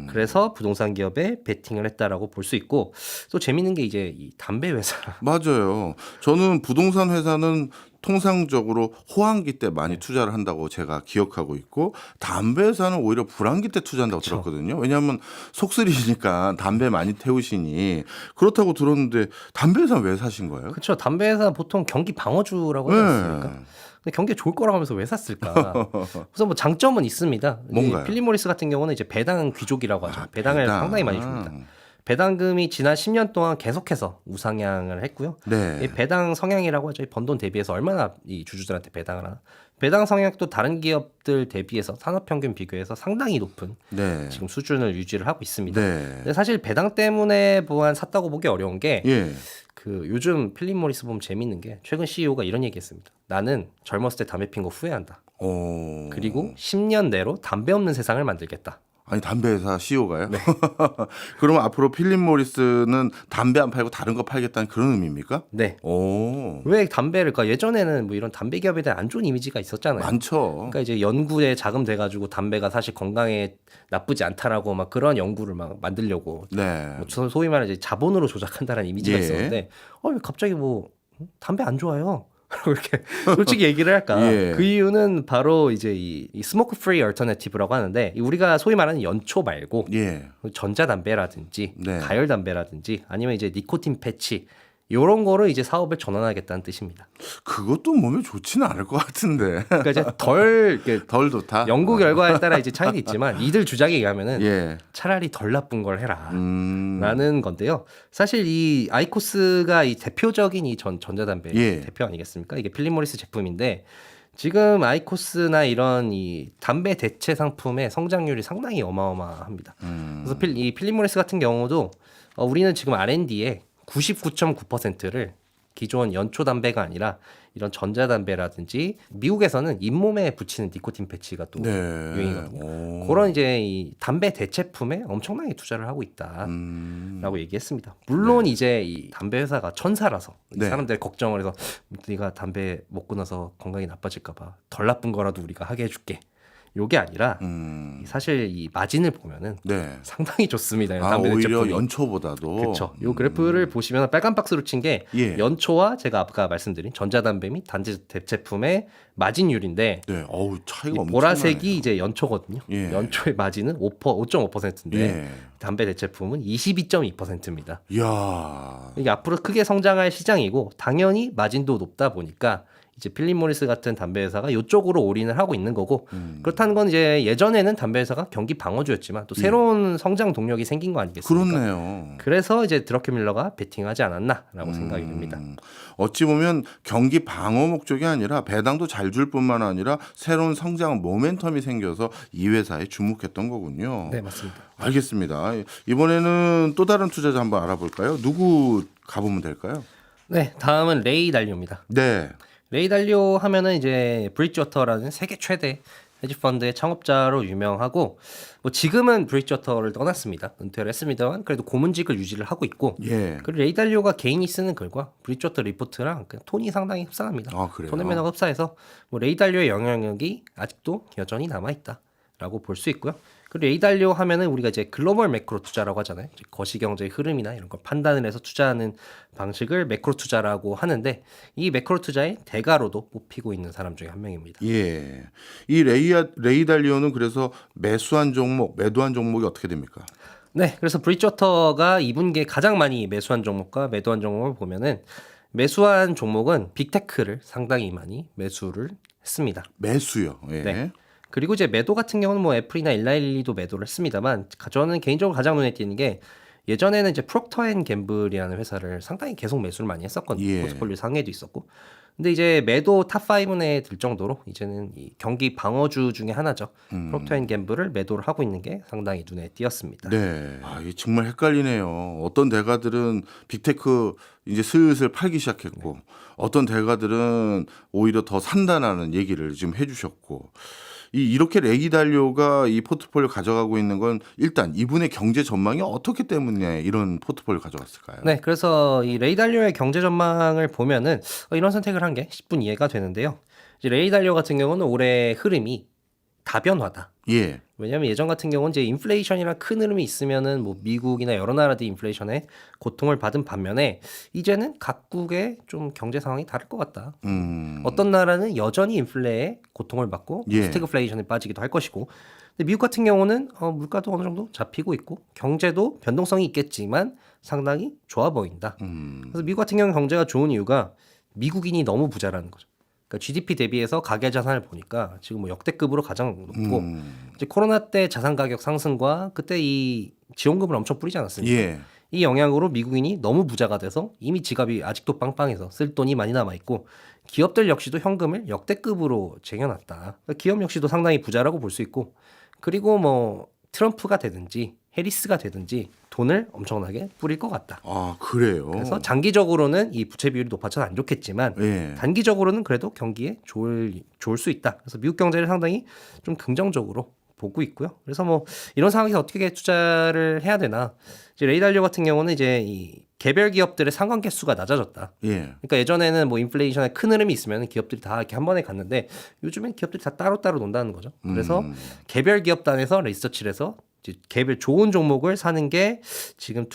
B: 그래서 부동산 기업에 베팅을 했다라고 볼 수 있고 또 재밌는 게 이제 이 담배 회사.
A: 맞아요. 저는 부동산 회사는 통상적으로 호황기 때 많이 투자를 한다고 제가 기억하고 있고 담배 회사는 오히려 불황기 때 투자한다고
B: 그쵸.
A: 들었거든요. 왜냐하면 속쓰리시니까 담배 많이 태우시니 그렇다고 들었는데 담배 회사 왜 사신 거예요?
B: 그렇죠. 담배 회사 보통 경기 방어주라고 하지 않습니까? 근데 경기가 좋을 거라고 하면서 왜 샀을까? 우선 뭐 장점은 있습니다.
A: 뭔가요?
B: 필립 모리스 같은 경우는 이제 배당 귀족이라고 하죠. 배당을
A: 배당.
B: 상당히 많이 줍니다. 배당금이 지난 10년 동안 계속해서 우상향을 했고요.
A: 네.
B: 이 배당 성향이라고 하죠. 번 돈 대비해서 얼마나 이 주주들한테 배당을 하나. 배당 성향도 다른 기업들 대비해서 산업평균 비교해서 상당히 높은
A: 네.
B: 지금 수준을 유지를 하고 있습니다.
A: 네.
B: 근데 사실 배당 때문에 보안 샀다고 보기 어려운 게
A: 예.
B: 요즘 필립 모리스 보면 재밌는 게 최근 CEO가 이런 얘기했습니다. 나는 젊었을 때 담배 핀 거 후회한다. 그리고 10년 내로 담배 없는 세상을 만들겠다.
A: 아니 담배 회사 CEO가요? 네. 그러면 앞으로 필립 모리스는 담배 안 팔고 다른 거 팔겠다는 그런 의미입니까?
B: 네.
A: 오.
B: 왜 담배를? 그러니까 예전에는 뭐 이런 담배 기업에 대한 안 좋은 이미지가 있었잖아요.
A: 많죠.
B: 그러니까 이제 연구에 자금돼가지고 담배가 사실 건강에 나쁘지 않다라고 막 그런 연구를 막 만들려고
A: 네.
B: 뭐 소위 말하는 이제 자본으로 조작한다는 이미지가
A: 예.
B: 있었는데 왜 갑자기 뭐 담배 안 좋아요? 이렇게 솔직히 얘기를 할까?
A: 예.
B: 그 이유는 바로 이제 이 스모크 프리 얼터너티브라고 하는데 우리가 소위 말하는 연초 말고
A: 예.
B: 전자담배라든지
A: 네.
B: 가열담배라든지 아니면 이제 니코틴 패치 이런 거를 이제 사업을 전환하겠다는 뜻입니다.
A: 그것도 몸에 좋지는 않을 것 같은데.
B: 그러니까 이제 덜
A: 덜 좋다.
B: 연구 결과에 따라 이제 차이는 있지만 이들 주장에 의하면은
A: 예.
B: 차라리 덜 나쁜 걸 해라. 라는 건데요. 사실 이 아이코스가 이 대표적인 이 전자담배
A: 예.
B: 대표 아니겠습니까? 이게 필립 모리스 제품인데 지금 아이코스나 이런 이 담배 대체 상품의 성장률이 상당히 어마어마합니다. 그래서 이 필립 모리스 같은 경우도 우리는 지금 R&D에 99.9%를 기존 연초 담배가 아니라 이런 전자담배라든지 미국에서는 잇몸에 붙이는 니코틴 패치가 또
A: 네.
B: 유행이거든요.
A: 오.
B: 그런 이제 이 담배 대체품에 엄청나게 투자를 하고 있다라고 얘기했습니다. 물론 이제 이 담배 회사가 천사라서
A: 네.
B: 사람들이 걱정을 해서 네가 담배 먹고 나서 건강이 나빠질까봐 덜 나쁜 거라도 우리가 하게 해줄게. 요게 아니라 사실 이 마진을 보면은
A: 네.
B: 상당히 좋습니다.
A: 아,
B: 담배
A: 오히려
B: 대체품이.
A: 연초보다도.
B: 그렇죠. 요 그래프를 보시면 빨간 박스로 친 게
A: 예.
B: 연초와 제가 아까 말씀드린 전자담배 및 단지 대체품의 마진율인데
A: 네. 어우, 차이가
B: 이
A: 엄청
B: 보라색이 이제 연초거든요.
A: 예.
B: 연초의 마진은 5.5%인데
A: 예.
B: 담배 대체품은 22.2%입니다.
A: 이야.
B: 이게 앞으로 크게 성장할 시장이고 당연히 마진도 높다 보니까 이제 필립 모리스 같은 담배 회사가 이쪽으로 올인을 하고 있는 거고 그렇다는 건 이제 예전에는 담배 회사가 경기 방어주였지만 또 새로운 성장 동력이 생긴 거 아니겠습니까?
A: 그렇네요.
B: 그래서 이제 드러켄 밀러가 베팅하지 않았나라고 생각이 듭니다.
A: 어찌 보면 경기 방어 목적이 아니라 배당도 잘 줄 뿐만 아니라 새로운 성장 모멘텀이 생겨서 이 회사에 주목했던 거군요.
B: 네, 맞습니다.
A: 알겠습니다. 이번에는 또 다른 투자자 한번 알아볼까요? 누구 가보면 될까요?
B: 네, 다음은 레이 달리오입니다.
A: 네.
B: 레이 달리오 하면은 이제 브리지워터라는 세계 최대 헤지 펀드의 창업자로 유명하고 뭐 지금은 브리지워터를 떠났습니다. 은퇴를 했습니다만 그래도 고문직을 유지를 하고 있고
A: 예.
B: 그리고 레이 달리오가 개인이 쓰는 글과 브리지워터 리포트랑 그냥 톤이 상당히 흡사합니다.
A: 아, 그래요?
B: 톤의 매너가 흡사해서 뭐 레이 달리오의 영향력이 아직도 여전히 남아 있다라고 볼 수 있고요. 그리고 레이달리오 하면은 우리가 이제 글로벌 매크로 투자라고 하잖아요. 이제 거시경제의 흐름이나 이런 걸 판단을 해서 투자하는 방식을 매크로 투자라고 하는데 이 매크로 투자의 대가로도 뽑히고 있는 사람 중에 한 명입니다.
A: 예. 이 레이달리오는 그래서 매수한 종목, 매도한 종목이 어떻게 됩니까?
B: 네, 그래서 브리지워터가 2분기에 가장 많이 매수한 종목과 매도한 종목을 보면은 매수한 종목은 빅테크를 상당히 많이 매수를 했습니다.
A: 매수요. 예.
B: 네. 그리고 이제 매도 같은 경우는 뭐 애플이나 일라일리도 매도를 했습니다만 저는 개인적으로 가장 눈에 띄는 게 예전에는 이제 프록터앤갬블이라는 회사를 상당히 계속 매수를 많이 했었거든요.
A: 예.
B: 포트폴리오 상에도 있었고. 근데 이제 매도 탑5 내에 들 정도로 이제는 이 경기 방어주 중에 하나죠. 프록터앤갬블을 매도를 하고 있는 게 상당히 눈에 띄었습니다.
A: 네. 아, 이게 정말 헷갈리네요. 어떤 대가들은 빅테크 이제 슬슬 팔기 시작했고 어떤 대가들은 오히려 더 산다라는 얘기를 지금 해주셨고 이렇게 레이달리오가 이 포트폴리오 가져가고 있는 건 일단 이분의 경제 전망이 어떻기 때문에 이런 포트폴리오 가져갔을까요?
B: 네, 그래서 이 레이달리오의 경제 전망을 보면은 이런 선택을 한 게 10분 이해가 되는데요. 이제 레이달리오 같은 경우는 올해 흐름이 다변화다.
A: 예.
B: 왜냐하면 예전 같은 경우는 이제 인플레이션이랑 큰 흐름이 있으면은 뭐 미국이나 여러 나라들이 인플레이션에 고통을 받은 반면에 이제는 각국의 좀 경제 상황이 다를 것 같다. 어떤 나라는 여전히 인플레에 고통을 받고
A: 예.
B: 스태그플레이션에 빠지기도 할 것이고, 근데 미국 같은 경우는 물가도 어느 정도 잡히고 있고 경제도 변동성이 있겠지만 상당히 좋아 보인다. 그래서 미국 같은 경우 경제가 좋은 이유가 미국인이 너무 부자라는 거죠. 그러니까 GDP 대비해서 가계 자산을 보니까 지금 뭐 역대급으로 가장 높고 이제 코로나 때 자산 가격 상승과 그때 이 지원금을 엄청 뿌리지 않았습니까?
A: 예.
B: 이 영향으로 미국인이 너무 부자가 돼서 이미 지갑이 아직도 빵빵해서 쓸 돈이 많이 남아 있고 기업들 역시도 현금을 역대급으로 쟁여놨다. 그러니까 기업 역시도 상당히 부자라고 볼 수 있고 그리고 뭐 트럼프가 되든지 해리스가 되든지 돈을 엄청나게 뿌릴 것 같다.
A: 아, 그래요.
B: 그래서 장기적으로는 이 부채 비율이 높아져서 안 좋겠지만
A: 예.
B: 단기적으로는 그래도 경기에 좋을 수 있다. 그래서 미국 경제를 상당히 좀 긍정적으로 보고 있고요. 그래서 뭐 이런 상황에서 어떻게 투자를 해야 되나? 이제 레이달리오 같은 경우는 이제 이 개별 기업들의 상관 개수가 낮아졌다.
A: 예.
B: 그러니까 예전에는 뭐 인플레이션에 큰 흐름이 있으면 기업들이 다 이렇게 한 번에 갔는데 요즘엔 기업들이 다 따로따로 논다는 거죠. 그래서 개별 기업 단에서 리서치를 해서 이제 개별 좋은 종목을 사는 게 지금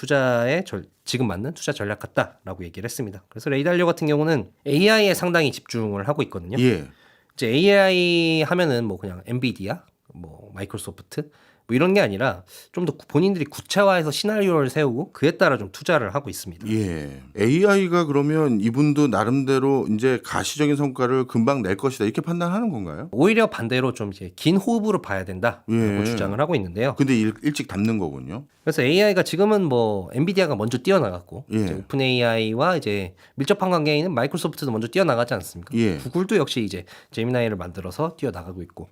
B: 지금 맞는 투자 전략 같다라고 얘기를 했습니다. 그래서 레이달리오 같은 경우는 AI에 상당히 집중을 하고 있거든요.
A: 예.
B: 이제 AI 하면은 뭐 그냥 엔비디아, 뭐 마이크로소프트 뭐 이런 게 아니라 좀 더 본인들이 구체화해서 시나리오를 세우고 그에 따라 좀 투자를 하고 있습니다.
A: 예. AI가 그러면 이분도 나름대로 이제 가시적인 성과를 금방 낼 것이다. 이렇게 판단하는 건가요?
B: 오히려 반대로 좀 이제 긴 호흡으로 봐야 된다라고
A: 예.
B: 주장을 하고 있는데요.
A: 근데 일찍 담는 거군요.
B: 그래서 AI가 지금은 뭐 엔비디아가 먼저 뛰어나갔고
A: 예.
B: 이제 오픈 AI와 이제 밀접한 관계에 있는 마이크로소프트도 먼저 뛰어나가지 않습니까?
A: 예.
B: 구글도 역시 이제 제미나이를 만들어서 뛰어나가고 있고.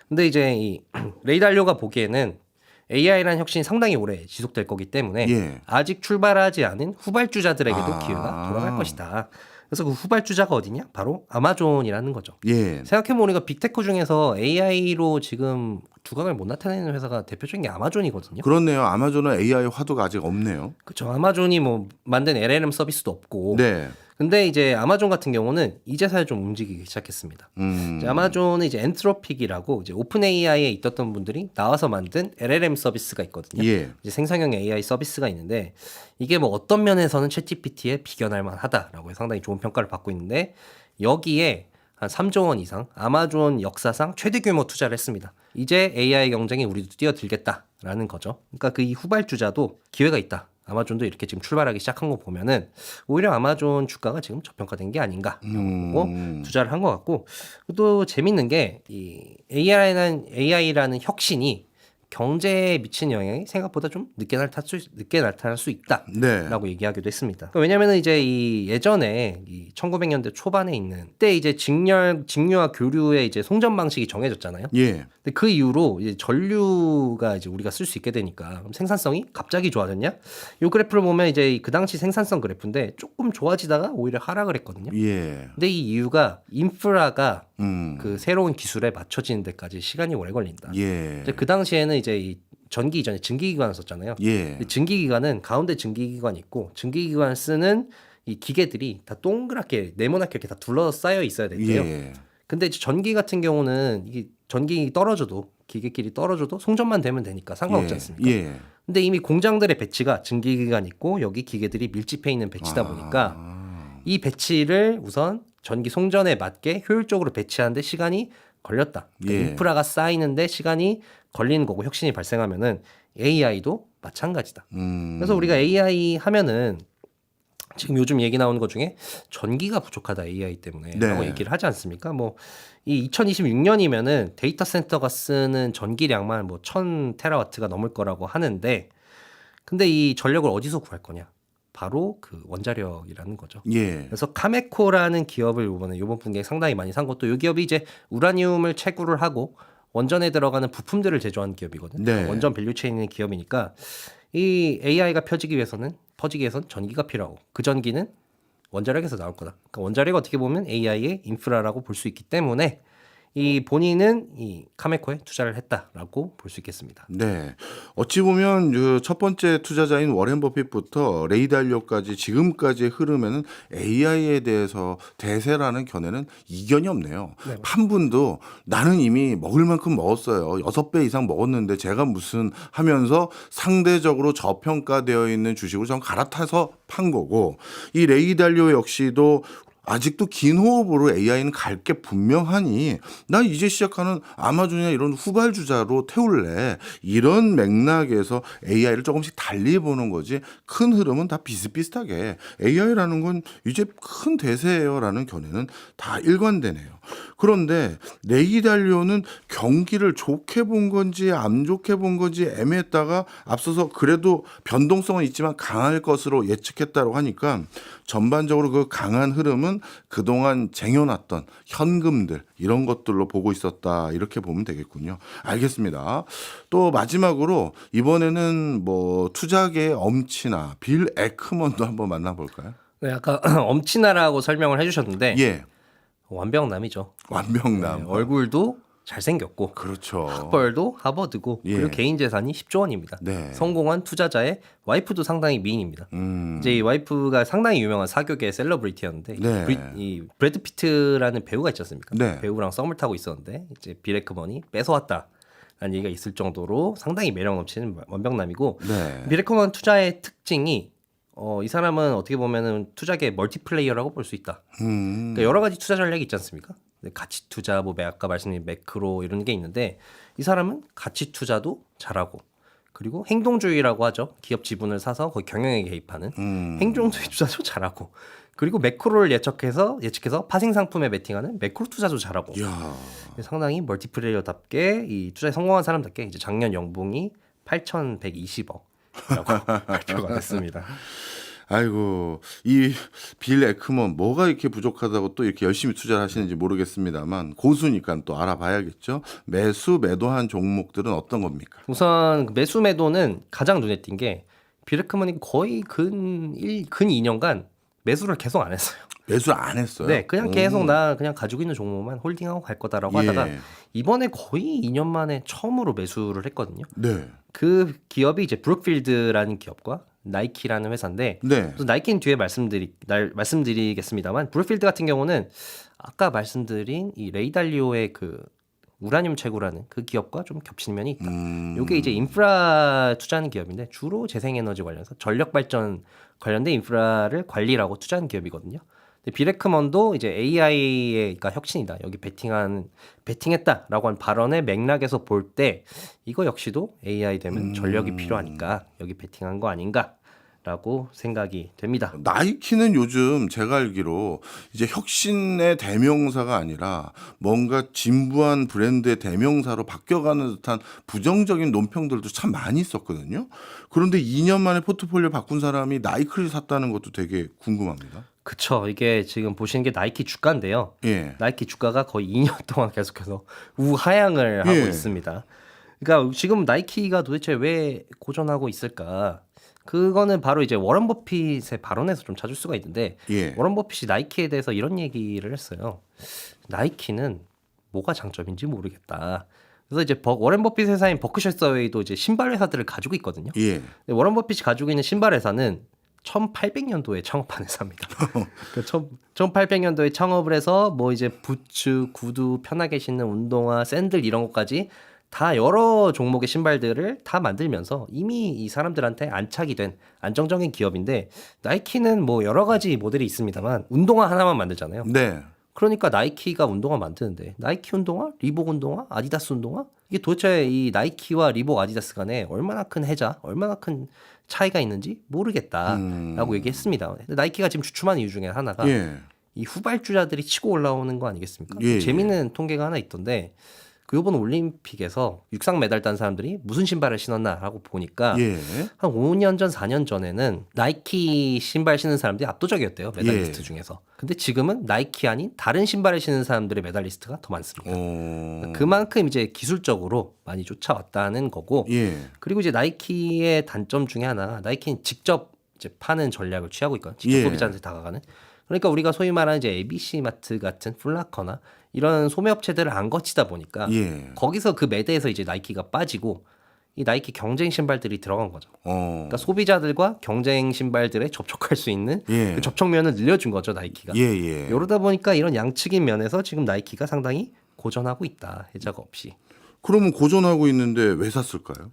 B: 근데 이제 이 레이달리오가 보기에는 AI라는 혁신이 상당히 오래 지속될 거기 때문에
A: 예.
B: 아직 출발하지 않은 후발주자들에게도
A: 아.
B: 기회가 돌아갈 것이다. 그래서 그 후발주자가 어디냐? 바로 아마존이라는 거죠.
A: 예.
B: 생각해보니까 빅테크 중에서 AI로 지금 두각을 못 나타내는 회사가 대표적인 게 아마존이거든요.
A: 그렇네요. 아마존은 AI 화두가 아직 없네요.
B: 그렇죠. 아마존이 뭐 만든 LLM 서비스도 없고.
A: 네.
B: 근데 이제 아마존 같은 경우는 이제서야 좀 움직이기 시작했습니다. 이제 아마존은 이제 엔트로픽이라고 이제 오픈 AI에 있었던 분들이 나와서 만든 LLM 서비스가 있거든요.
A: 예.
B: 이제 생성형 AI 서비스가 있는데 이게 뭐 어떤 면에서는 챗GPT에 비견할 만하다라고 상당히 좋은 평가를 받고 있는데 여기에 한 3조 원 이상 아마존 역사상 최대 규모 투자를 했습니다. 이제 AI 경쟁에 우리도 뛰어들겠다라는 거죠. 그러니까 그 이 후발주자도 기회가 있다. 아마존도 이렇게 지금 출발하기 시작한 거 보면은 오히려 아마존 주가가 지금 저평가된 게 아닌가 하고 투자를 한 것 같고 또 재밌는 게 이 AI라는 혁신이 경제에 미치는 영향이 생각보다 좀 늦게 나타날 수 있다라고
A: 네.
B: 얘기하기도 했습니다. 그러니까 왜냐면은 이제 이 예전에 이 1900년대 초반에 있는 때 이제 직류와 교류의 이제 송전 방식이 정해졌잖아요.
A: 예.
B: 근데 그 이후로 이제 전류가 이제 우리가 쓸 수 있게 되니까 그럼 생산성이 갑자기 좋아졌냐? 이 그래프를 보면 이제 그 당시 생산성 그래프인데 조금 좋아지다가 오히려 하락을 했거든요.
A: 예.
B: 근데 이 이유가 인프라가
A: 음.
B: 그 새로운 기술에 맞춰지는 데까지 시간이 오래 걸린다.
A: 예.
B: 이제 그 당시에는 이제 이 전기 이전에 증기기관을 썼잖아요.
A: 예.
B: 근데 증기기관은 가운데 증기기관이 있고 증기기관을 쓰는 이 기계들이 다 동그랗게 네모나게 이렇게 다 둘러싸여 있어야 된대요.
A: 예.
B: 근데 이제 전기 같은 경우는 이게 전기 떨어져도 기계끼리 떨어져도 송전만 되면 되니까 상관없지 않습니까?
A: 예.
B: 근데 이미 공장들의 배치가 증기기관 있고 여기 기계들이 밀집해 있는 배치다 보니까 이 배치를 우선 전기 송전에 맞게 효율적으로 배치하는데 시간이 걸렸다. 그러니까
A: 예.
B: 인프라가 쌓이는데 시간이 걸리는 거고 혁신이 발생하면은 AI도 마찬가지다. 그래서 우리가 AI 하면은 지금 요즘 얘기 나오는 것 중에 전기가 부족하다 AI 때문에
A: 네.
B: 라고 얘기를 하지 않습니까? 뭐 이 2026년이면은 데이터 센터가 쓰는 전기량만 뭐 1000테라와트가 넘을 거라고 하는데 근데 이 전력을 어디서 구할 거냐? 바로 그 원자력이라는 거죠.
A: 예.
B: 그래서 카메코라는 기업을 이번 분기에 상당히 많이 산 것도 이 기업이 이제 우라늄을 채굴을 하고 원전에 들어가는 부품들을 제조하는 기업이거든요.
A: 네.
B: 원전 밸류체인에 있는 기업이니까 이 AI가 퍼지기 위해서는 전기가 필요하고 그 전기는 원자력에서 나올 거다. 그러니까 원자력이 어떻게 보면 AI의 인프라라고 볼 수 있기 때문에 이 본인은 이 카메코에 투자를 했다라고 볼 수 있겠습니다.
A: 네. 어찌 보면 그 첫 번째 투자자인 워렌 버핏부터 레이 달리오까지 지금까지의 흐름에는 AI에 대해서 대세라는 견해는 이견이 없네요. 한 분도 나는 이미 먹을 만큼 먹었어요. 6배 이상 먹었는데 제가 무슨 하면서 상대적으로 저평가되어 있는 주식을 전 갈아타서 판 거고 이 레이 달리오 역시도 아직도 긴 호흡으로 AI는 갈 게 분명하니 나 이제 시작하는 아마존이나 이런 후발주자로 태울래. 이런 맥락에서 AI를 조금씩 달리 보는 거지 큰 흐름은 다 비슷비슷하게 AI라는 건 이제 큰 대세예요라는 견해는 다 일관되네요. 그런데 레이 달리오는 경기를 좋게 본 건지 안 좋게 본 건지 애매했다가 앞서서 그래도 변동성은 있지만 강할 것으로 예측했다고 하니까 전반적으로 그 강한 흐름은 그동안 쟁여놨던 현금들 이런 것들로 보고 있었다 이렇게 보면 되겠군요. 알겠습니다. 또 마지막으로 이번에는 뭐 투자계의 엄치나 빌 에크먼도 한번 만나볼까요?
B: 네, 아까 엄친아라고 설명을 해주셨는데
A: 예,
B: 완벽남이죠.
A: 완벽남.
B: 네, 얼굴도 잘생겼고
A: 그렇죠.
B: 학벌도 하버드고
A: 예.
B: 그리고 개인 재산이 10조 원입니다.
A: 네.
B: 성공한 투자자의 와이프도 상당히 미인입니다. 이제 이 와이프가 상당히 유명한 사교계 셀러브리티였는데
A: 네.
B: 이 브래드 피트라는 배우가 있지 않습니까?
A: 네.
B: 배우랑 썸을 타고 있었는데 이제 빌 에크먼이 뺏어왔다라는 얘기가 있을 정도로 상당히 매력 넘치는 완벽남이고
A: 네.
B: 빌 에크먼 투자의 특징이 이 사람은 어떻게 보면은 투자계 멀티플레이어라고 볼 수 있다. 그러니까 여러 가지 투자 전략이 있지 않습니까? 가치 투자, 뭐 아까 말씀드린 매크로 이런 게 있는데 이 사람은 가치 투자도 잘하고 그리고 행동주의라고 하죠. 기업 지분을 사서 거기 경영에 개입하는 행동주의 투자도 잘하고 그리고 매크로를 예측해서 파생 상품에 베팅하는 매크로 투자도 잘하고
A: 이야.
B: 상당히 멀티플레이어답게 이 투자에 성공한 사람답게 이제 작년 연봉이 8,120억이라고 발표가 됐습니다.
A: 아이고 이 빌 에크먼 뭐가 이렇게 부족하다고 또 이렇게 열심히 투자를 하시는지 모르겠습니다만 고수니까 또 알아봐야겠죠. 매도한 종목들은 어떤 겁니까?
B: 우선 매수 매도는 가장 눈에 띈 게 빌 에크먼이 거의 근 2년간 매수를 계속 안 했어요.
A: 매수 안 했어요.
B: 네, 그냥 계속 나 그냥 가지고 있는 종목만 홀딩하고 갈 거다라고 하다가 이번에 거의 2년 만에 처음으로 매수를 했거든요.
A: 네.
B: 그 기업이 이제 브룩필드라는 기업과 나이키라는 회사인데
A: 네.
B: 또 나이키는 뒤에 말씀드리겠습니다만 브룩필드 같은 경우는 아까 말씀드린 이 레이 달리오의 그 우라늄 채굴하는 그 기업과 좀 겹치는 면이 있다. 이게 이제 인프라 투자하는 기업인데 주로 재생에너지 관련해서 전력 발전 관련된 인프라를 관리하고 투자하는 기업이거든요. 근데 빌 에크먼도 이제 AI의 그러니까 혁신이다. 여기 베팅했다라고 한 발언의 맥락에서 볼 때 이거 역시도 AI 되면 전력이 필요하니까 여기 베팅한 거 아닌가라고 생각이 됩니다.
A: 나이키는 요즘 제가 알기로 이제 혁신의 대명사가 아니라 뭔가 진부한 브랜드의 대명사로 바뀌어가는 듯한 부정적인 논평들도 참 많이 있었거든요. 그런데 2년 만에 포트폴리오 바꾼 사람이 나이키를 샀다는 것도 되게 궁금합니다.
B: 그쵸. 이게 지금 보시는 게 나이키 주가인데요.
A: 예.
B: 나이키 주가가 거의 2년 동안 계속해서 우하향을 하고
A: 예.
B: 있습니다. 그러니까 지금 나이키가 도대체 왜 고전하고 있을까? 그거는 바로 이제 워런 버핏의 발언에서 좀 찾을 수가 있는데
A: 예.
B: 워런 버핏이 나이키에 대해서 이런 얘기를 했어요. 나이키는 뭐가 장점인지 모르겠다. 그래서 이제 워런 버핏 회사인 버크셔 서웨이도 이제 신발 회사들을 가지고 있거든요.
A: 예.
B: 근데 워런 버핏이 가지고 있는 신발 회사는 1800년도에 창업한 회사입니다. 그 1800년도에 창업을 해서 뭐 이제 부츠, 구두, 편하게 신는 운동화, 샌들 이런 것까지 다 여러 종목의 신발들을 다 만들면서 이미 이 사람들한테 안착이 된 안정적인 기업인데, 나이키는 뭐 여러 가지 모델이 있습니다만 운동화 하나만 만들잖아요.
A: 네.
B: 그러니까 나이키가 운동화 만드는데 나이키 운동화, 리복 운동화, 아디다스 운동화, 이게 도대체 이 나이키와 리복, 아디다스 간에 얼마나 큰 해자, 얼마나 큰 차이가 있는지 모르겠다라고 얘기했습니다. 근데 나이키가 지금 주춤한 이유 중에 하나가
A: 예.
B: 이 후발주자들이 치고 올라오는 거 아니겠습니까?
A: 예,
B: 재미있는 통계가 하나 있던데, 그 이번 올림픽에서 육상 메달 딴 사람들이 무슨 신발을 신었나라고 보니까
A: 예.
B: 한 5년 전, 4년 전에는 나이키 신발 신는 사람들이 압도적이었대요, 메달리스트
A: 예.
B: 중에서. 근데 지금은 나이키 아닌 다른 신발을 신는 사람들의 메달리스트가 더 많습니다. 그만큼 이제 기술적으로 많이 쫓아왔다는 거고.
A: 예.
B: 그리고 이제 나이키의 단점 중에 하나, 나이키는 직접 이제 파는 전략을 취하고 있거든요. 직접
A: 예.
B: 소비자한테 다가가는. 그러니까 우리가 소위 말하는 이제 ABC 마트 같은 플라커나 이런 소매업체들을 안 거치다 보니까
A: 예.
B: 거기서 그 매대에서 이제 나이키가 빠지고 이 나이키 경쟁 신발들이 들어간 거죠. 그러니까 소비자들과 경쟁 신발들에 접촉할 수 있는
A: 예.
B: 그 접촉면을 늘려준 거죠, 나이키가.
A: 예. 예.
B: 이러다 보니까 이런 양측인 면에서 지금 나이키가 상당히 고전하고 있다, 해자가 없이.
A: 그러면 고전하고 있는데 왜 샀을까요?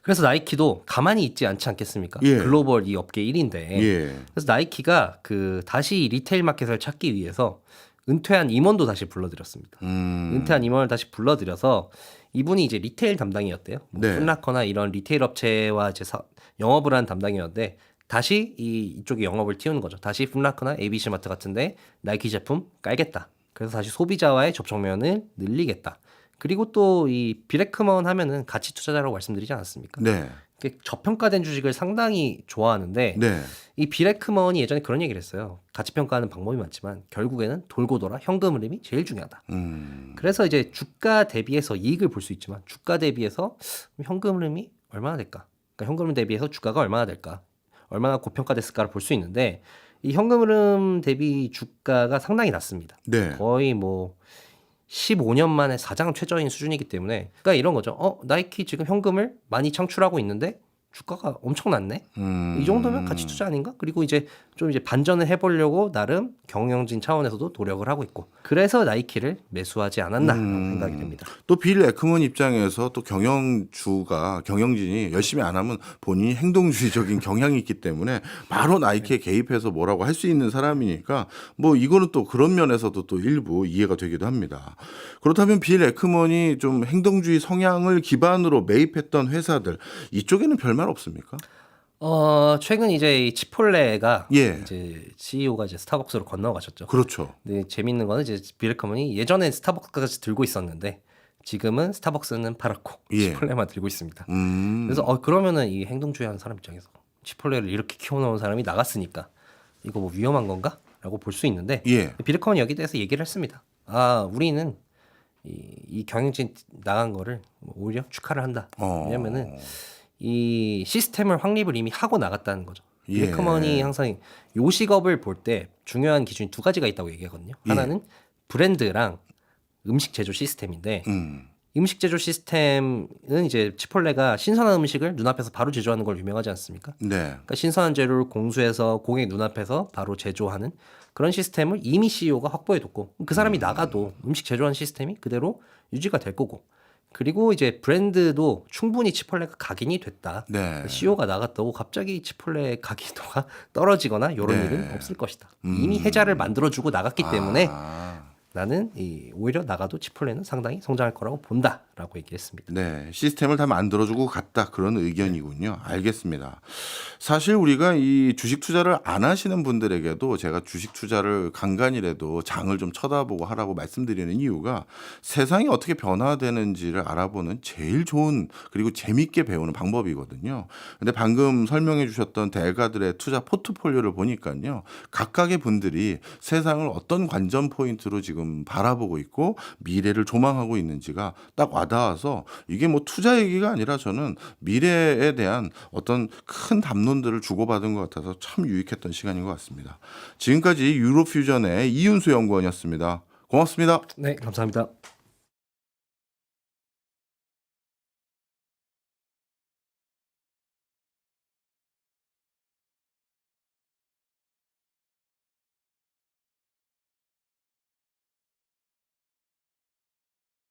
B: 그래서 나이키도 가만히 있지 않지 않겠습니까?
A: 예.
B: 글로벌 이 업계 1위인데.
A: 예.
B: 그래서 나이키가 그 다시 리테일 마켓을 찾기 위해서 은퇴한 임원도 다시 불러들였습니다. 은퇴한 임원을 다시 불러들여서 이분이 이제 리테일 담당이었대요. 뭐
A: 네.
B: 풋라커나 이런 리테일 업체와 이제 영업을 한 담당이었는데, 다시 이쪽에 영업을 띄우는 거죠. 다시 풋라커나 ABC 마트 같은데 나이키 제품 깔겠다. 그래서 다시 소비자와의 접촉면을 늘리겠다. 그리고 또 이 비레크먼 하면은 가치 투자자라고 말씀드리지 않았습니까?
A: 네.
B: 저평가된 주식을 상당히 좋아하는데,
A: 네.
B: 이 비레크먼이 예전에 그런 얘기를 했어요. 가치 평가하는 방법이 많지만 결국에는 돌고 돌아 현금 흐름이 제일 중요하다. 그래서 이제 주가 대비해서 이익을 볼 수 있지만 주가 대비해서 현금 흐름이 얼마나 될까? 그러니까 현금 흐름 대비해서 주가가 얼마나 될까? 얼마나 고평가됐을까를 볼 수 있는데, 이 현금 흐름 대비 주가가 상당히 낮습니다.
A: 네.
B: 거의 뭐 15년 만에 가장 최저인 수준이기 때문에, 그러니까 이런 거죠. 나이키 지금 현금을 많이 창출하고 있는데 주가가 엄청 낮네. 이 정도면 가치 투자 아닌가? 그리고 이제 좀 이제 반전을 해보려고 나름 경영진 차원에서도 노력을 하고 있고, 그래서 나이키를 매수하지 않았나라는 생각이 듭니다.
A: 또 빌 에크먼 입장에서 또 경영진이 열심히 안 하면 본인이 행동주의적인 경향이 있기 때문에 바로 나이키에 개입해서 뭐라고 할 수 있는 사람이니까 뭐 이거는 또 그런 면에서도 또 일부 이해가 되기도 합니다. 그렇다면 빌 에크먼이 좀 행동주의 성향을 기반으로 매입했던 회사들, 이쪽에는 별말 없습니까?
B: 최근 이제 이 치폴레가
A: 예.
B: 이제 CEO가 이제 스타벅스로 건너가셨죠.
A: 그렇죠.
B: 근데 재밌는 거는 이제 비레크먼이 예전에 스타벅스까지 들고 있었는데 지금은 스타벅스는 팔았고
A: 예.
B: 치폴레만 들고 있습니다. 그래서 그러면은 이 행동주의하는 사람 입장에서 치폴레를 이렇게 키워놓은 사람이 나갔으니까 이거 뭐 위험한 건가?라고 볼 수 있는데,
A: 예.
B: 비레크먼이 여기에 대해서 얘기를 했습니다. 우리는 이 경영진 나간 거를 오히려 축하를 한다. 왜냐면은 이 시스템을 확립을 이미 하고 나갔다는 거죠.
A: 예.
B: 비레크먼이 항상 요식업을 볼 때 중요한 기준이 두 가지가 있다고 얘기하거든요.
A: 예.
B: 하나는 브랜드랑 음식 제조 시스템인데, 음식 제조 시스템은 이제 치폴레가 신선한 음식을 눈앞에서 바로 제조하는 걸 유명하지 않습니까?
A: 네.
B: 그러니까 신선한 재료를 공수해서 고객 눈앞에서 바로 제조하는 그런 시스템을 이미 CEO가 확보해뒀고, 그 사람이 나가도 음식 제조하는 시스템이 그대로 유지가 될 거고, 그리고 이제 브랜드도 충분히 치폴레가 각인이 됐다.
A: 네.
B: CEO가 나갔다고 갑자기 치폴레 각인도가 떨어지거나 이런
A: 네.
B: 일은 없을 것이다. 이미 해자를 만들어주고 나갔기 때문에 나는 오히려 나가도 치폴레는 상당히 성장할 거라고 본다라고 얘기했습니다.
A: 네, 시스템을 다 만들어주고 갔다, 그런 의견이군요. 알겠습니다. 사실 우리가 이 주식 투자를 안 하시는 분들에게도 제가 주식 투자를 간간이라도 장을 좀 쳐다보고 하라고 말씀드리는 이유가 세상이 어떻게 변화되는지를 알아보는 제일 좋은, 그리고 재밌게 배우는 방법이거든요. 근데 방금 설명해 주셨던 대가들의 투자 포트폴리오를 보니까요, 각각의 분들이 세상을 어떤 관전 포인트로 지금 바라보고 있고 미래를 조망하고 있는지가 딱 와닿아서, 이게 뭐 투자 얘기가 아니라 저는 미래에 대한 어떤 큰 담론들을 주고받은 것 같아서 참 유익했던 시간인 것 같습니다. 지금까지 유로퓨전의 이윤수 연구원이었습니다. 고맙습니다.
B: 네, 감사합니다.